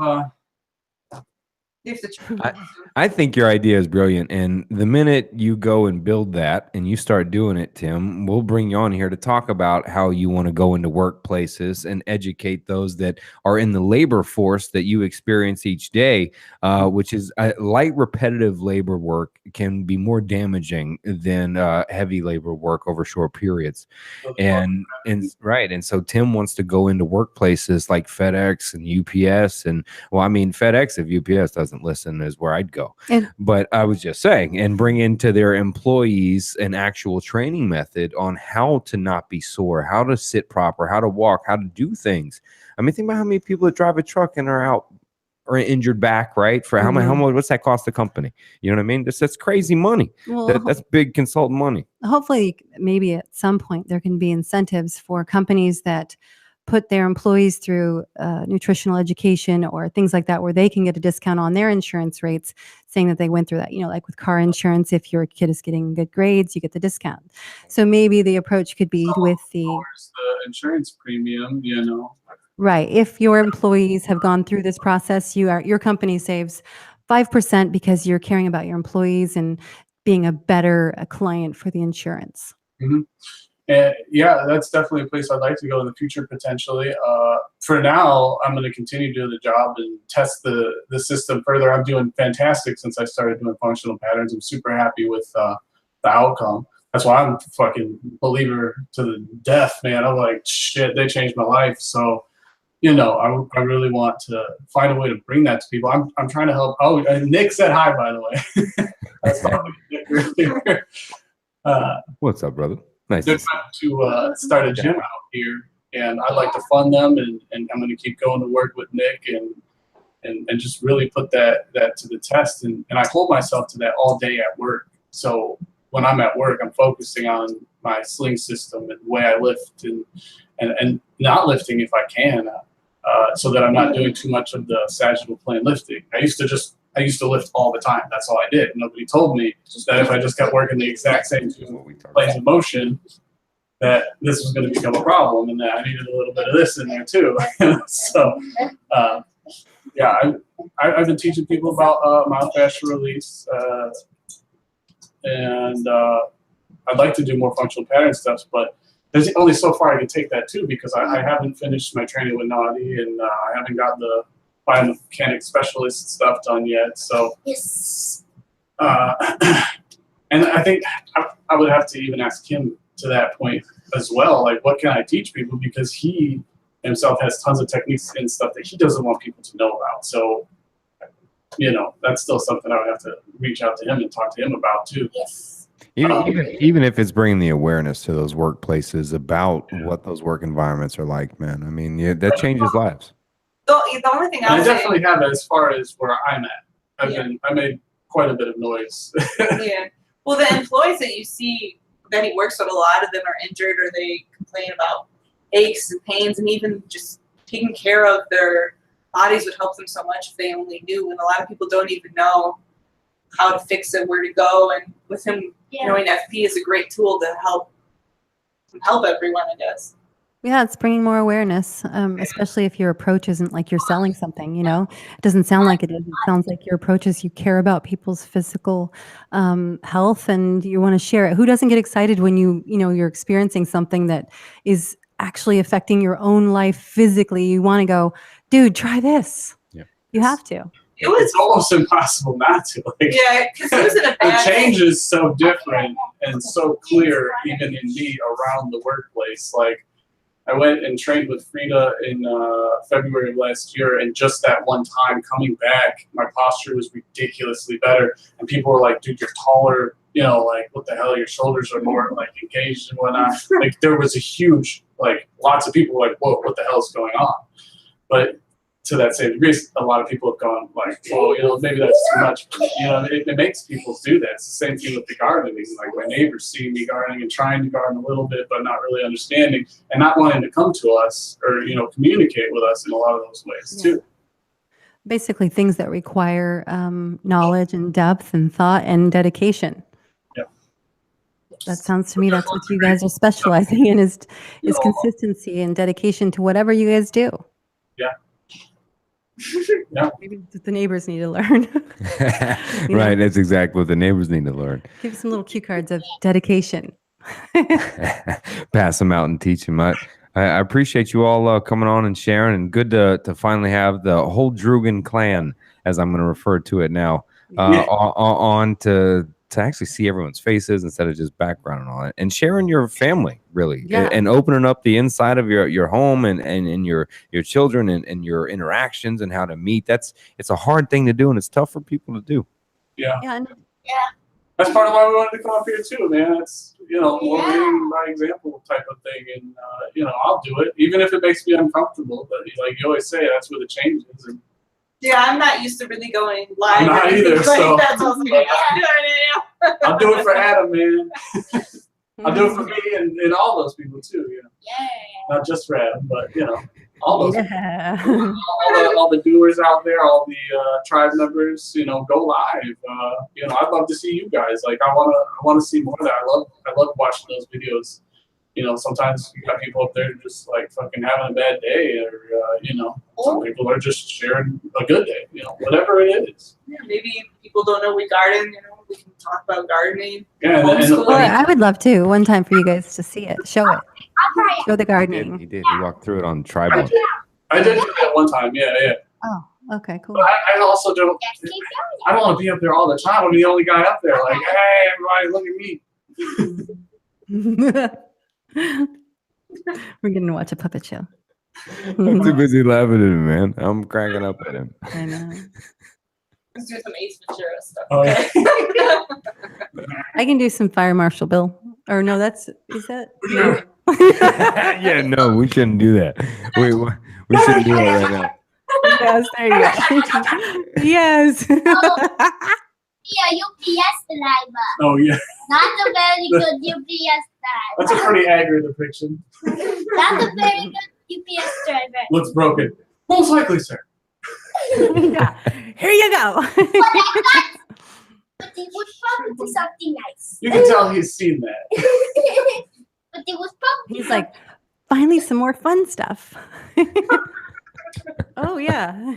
I think your idea is brilliant, and the minute you go and build that and you start doing it, Tim, we'll bring you on here to talk about how you want to go into workplaces and educate those that are in the labor force that you experience each day, which is light, repetitive labor work can be more damaging than heavy labor work over short periods. And so Tim wants to go into workplaces like FedEx and UPS, and FedEx, if UPS doesn't listen, is where I'd go. But I was just saying, and bring into their employees an actual training method on how to not be sore, how to sit proper, how to walk, how to do things. I mean, think about how many people that drive a truck and are out or injured back, right? For how much? What's that cost the company? You know what I mean? That's crazy money. Well, That's big consultant money. hopefully, maybe at some point there can be incentives for companies that put their employees through nutritional education or things like that, where they can get a discount on their insurance rates, saying that they went through that. Like with car insurance, if your kid is getting good grades, you get the discount. So maybe the approach could be with the insurance premium, Right. If your employees have gone through this process, your company saves 5% because you're caring about your employees and being a better client for the insurance. Mm-hmm. And yeah, that's definitely a place I'd like to go in the future potentially. For now, I'm going to continue to do the job and test the system further. I'm doing fantastic since I started doing functional patterns. I'm super happy with the outcome. That's why I'm a fucking believer to the death, man. I'm like, shit, they changed my life. So, you know, I really want to find a way to bring that to people. I'm trying to help. Oh, Nick said hi, by the way. That's probably Nick earlier. What's up, brother? Nice They're trying to start a gym out here, and I'd like to fund them, and I'm going to keep going to work with Nick and just really put that to the test. And I hold myself to that all day at work. So when I'm at work, I'm focusing on my sling system and the way I lift and not lifting if I can, so that I'm not doing too much of the sagittal plane lifting. I used to lift all the time. That's all I did. Nobody told me that if I just kept working the exact same two planes of motion, that this was going to become a problem, and that I needed a little bit of this in there too. So, yeah, I've been teaching people about myofascial release, and I'd like to do more functional pattern stuff, but there's only so far I can take that too, because I haven't finished my training with Nadi, and I haven't got the biomechanics specialist stuff done yet. So, Yes. and I think I would have to even ask him to that point as well. Like, what can I teach people? Because he himself has tons of techniques and stuff that he doesn't want people to know about. So, you know, that's still something I would have to reach out to him and talk to him about too. Yes. Even if it's bringing the awareness to those workplaces about what those work environments are like, man. I mean, yeah, that changes lives. The only thing I I'll say, definitely have as far as where I'm at. I made quite a bit of noise. yeah. Well, the employees that you see that he works with, a lot of them are injured or they complain about aches and pains, and even just taking care of their bodies would help them so much if they only knew. And a lot of people don't even know how to fix it, where to go. And with him knowing FP is a great tool to help everyone, I guess. Yeah, it's bringing more awareness, especially if your approach isn't like you're selling something, you know? It doesn't sound like it is. It sounds like your approach is you care about people's physical health and you want to share it. Who doesn't get excited when you're experiencing something that is actually affecting your own life physically? You want to go, dude, try this. Yeah. You have to. It's almost impossible not to. Like, Yeah, because he was in a the bad change is so different and so clear, even in me around the workplace. Like, I went and trained with Frida in February of last year, and just that one time coming back, my posture was ridiculously better. And people were like, dude, you're taller, you know, like, what the hell, your shoulders are more like engaged and whatnot. Like, there was a huge, like, lots of people were like, whoa, what the hell is going on? But to that same degree, a lot of people have gone like, well, you know, maybe that's too much. But, you know, it makes people do that. It's the same thing with the gardening. Like, my neighbors see me gardening and trying to garden a little bit, but not really understanding and not wanting to come to us or, you know, communicate with us in a lot of those ways too. Basically things that require knowledge and depth and thought and dedication. Yeah. That sounds to me that's what you guys are specializing in is consistency and dedication to whatever you guys do. Yeah. Yeah. Maybe the neighbors need to learn. Right. That's exactly what the neighbors need to learn. Give some little cue cards of dedication. Pass them out and teach them. I appreciate you all coming on and sharing, and good to finally have the whole Droogan clan, as I'm going to refer to it now, on to actually see everyone's faces instead of just background and all that, and sharing your family really, and opening up the inside of your home and your children and your interactions and how to meet. It's a hard thing to do, and it's tough for people to do. Yeah. Yeah. That's part of why we wanted to come up here too, man. It's, you know, more leading by example type of thing. And, you know, I'll do it, even if it makes me uncomfortable. But like you always say, that's where the change is. And Yeah, I'm not used to really going live. I'm not either, so I'll do it for Adam, man. I'll do it for me and all those people too, you know. Yeah. Not just for Adam, but, you know, all those Yeah. all the doers out there, all the tribe members, you know, go live. You know, I'd love to see you guys. Like, I wanna see more of that. I love watching those videos. sometimes you got people up there just like fucking having a bad day, or some people are just sharing a good day. Whatever it is. Yeah, maybe people don't know we garden. We can talk about gardening. Yeah, homeschooling. Well, I would love to one time for you guys to see it. Show it. I'll try it. Show the He gardening. did. He walked through it on tribal. I did do that one time. Yeah. Oh, okay, cool. But I also don't. Just keep going. I don't want to be up there all the time. I'm the only guy up there. Like, hey, everybody, look at me. We're going to watch a puppet show. I'm too busy laughing at him, man. I'm cracking up at him. I know. Let's do some Ace Ventura stuff. Oh, yeah. Okay. I can do some Fire Marshal Bill. Or no, is that? No. Yeah, no, we shouldn't do that. We shouldn't do that right now. Yes, there you go. Yes. Yeah, UPS driver. Oh, yeah. Not a very good UPS That's a driver. pretty accurate depiction. Not a very good UPS driver. Looks broken. Most likely, sir. Yeah. Here you go. But it was probably something nice. You can tell he's seen that. But it was probably He's like, finally some more fun stuff. Oh, yeah.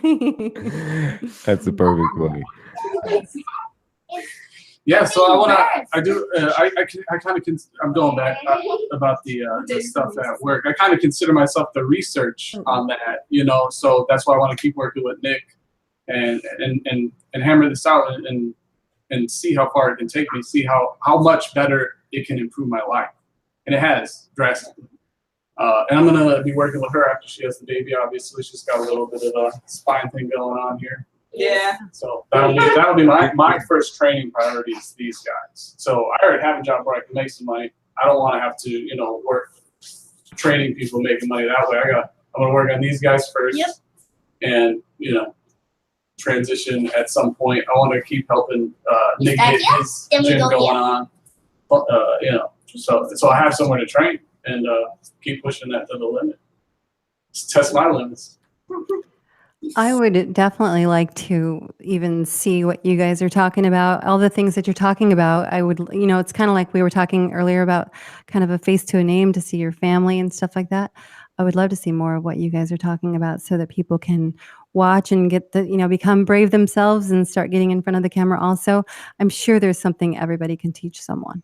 That's a perfect way. Yeah, so I'm going back about the stuff at work. I kind of consider myself the research on that, so that's why I want to keep working with Nick and hammer this out and see how far it can take me, see how much better it can improve my life. And it has drastically. And I'm going to be working with her after she has the baby. Obviously, she's got a little bit of a spine thing going on here. Yeah. So that'll be my first training priority is these guys. So I already have a job where I can make some money. I don't want to have to, work training people making money that way. I'm gonna work on these guys first. Yep. And transition at some point. I want to keep helping Nick get his Then we gym go, going yeah. on. But so I have somewhere to train and keep pushing that to the limit. Just test my limits. I would definitely like to even see what you guys are talking about. All the things that you're talking about, I would, it's kind of like we were talking earlier about kind of a face to a name to see your family and stuff like that. I would love to see more of what you guys are talking about so that people can watch and get become brave themselves and start getting in front of the camera also. I'm sure there's something everybody can teach someone.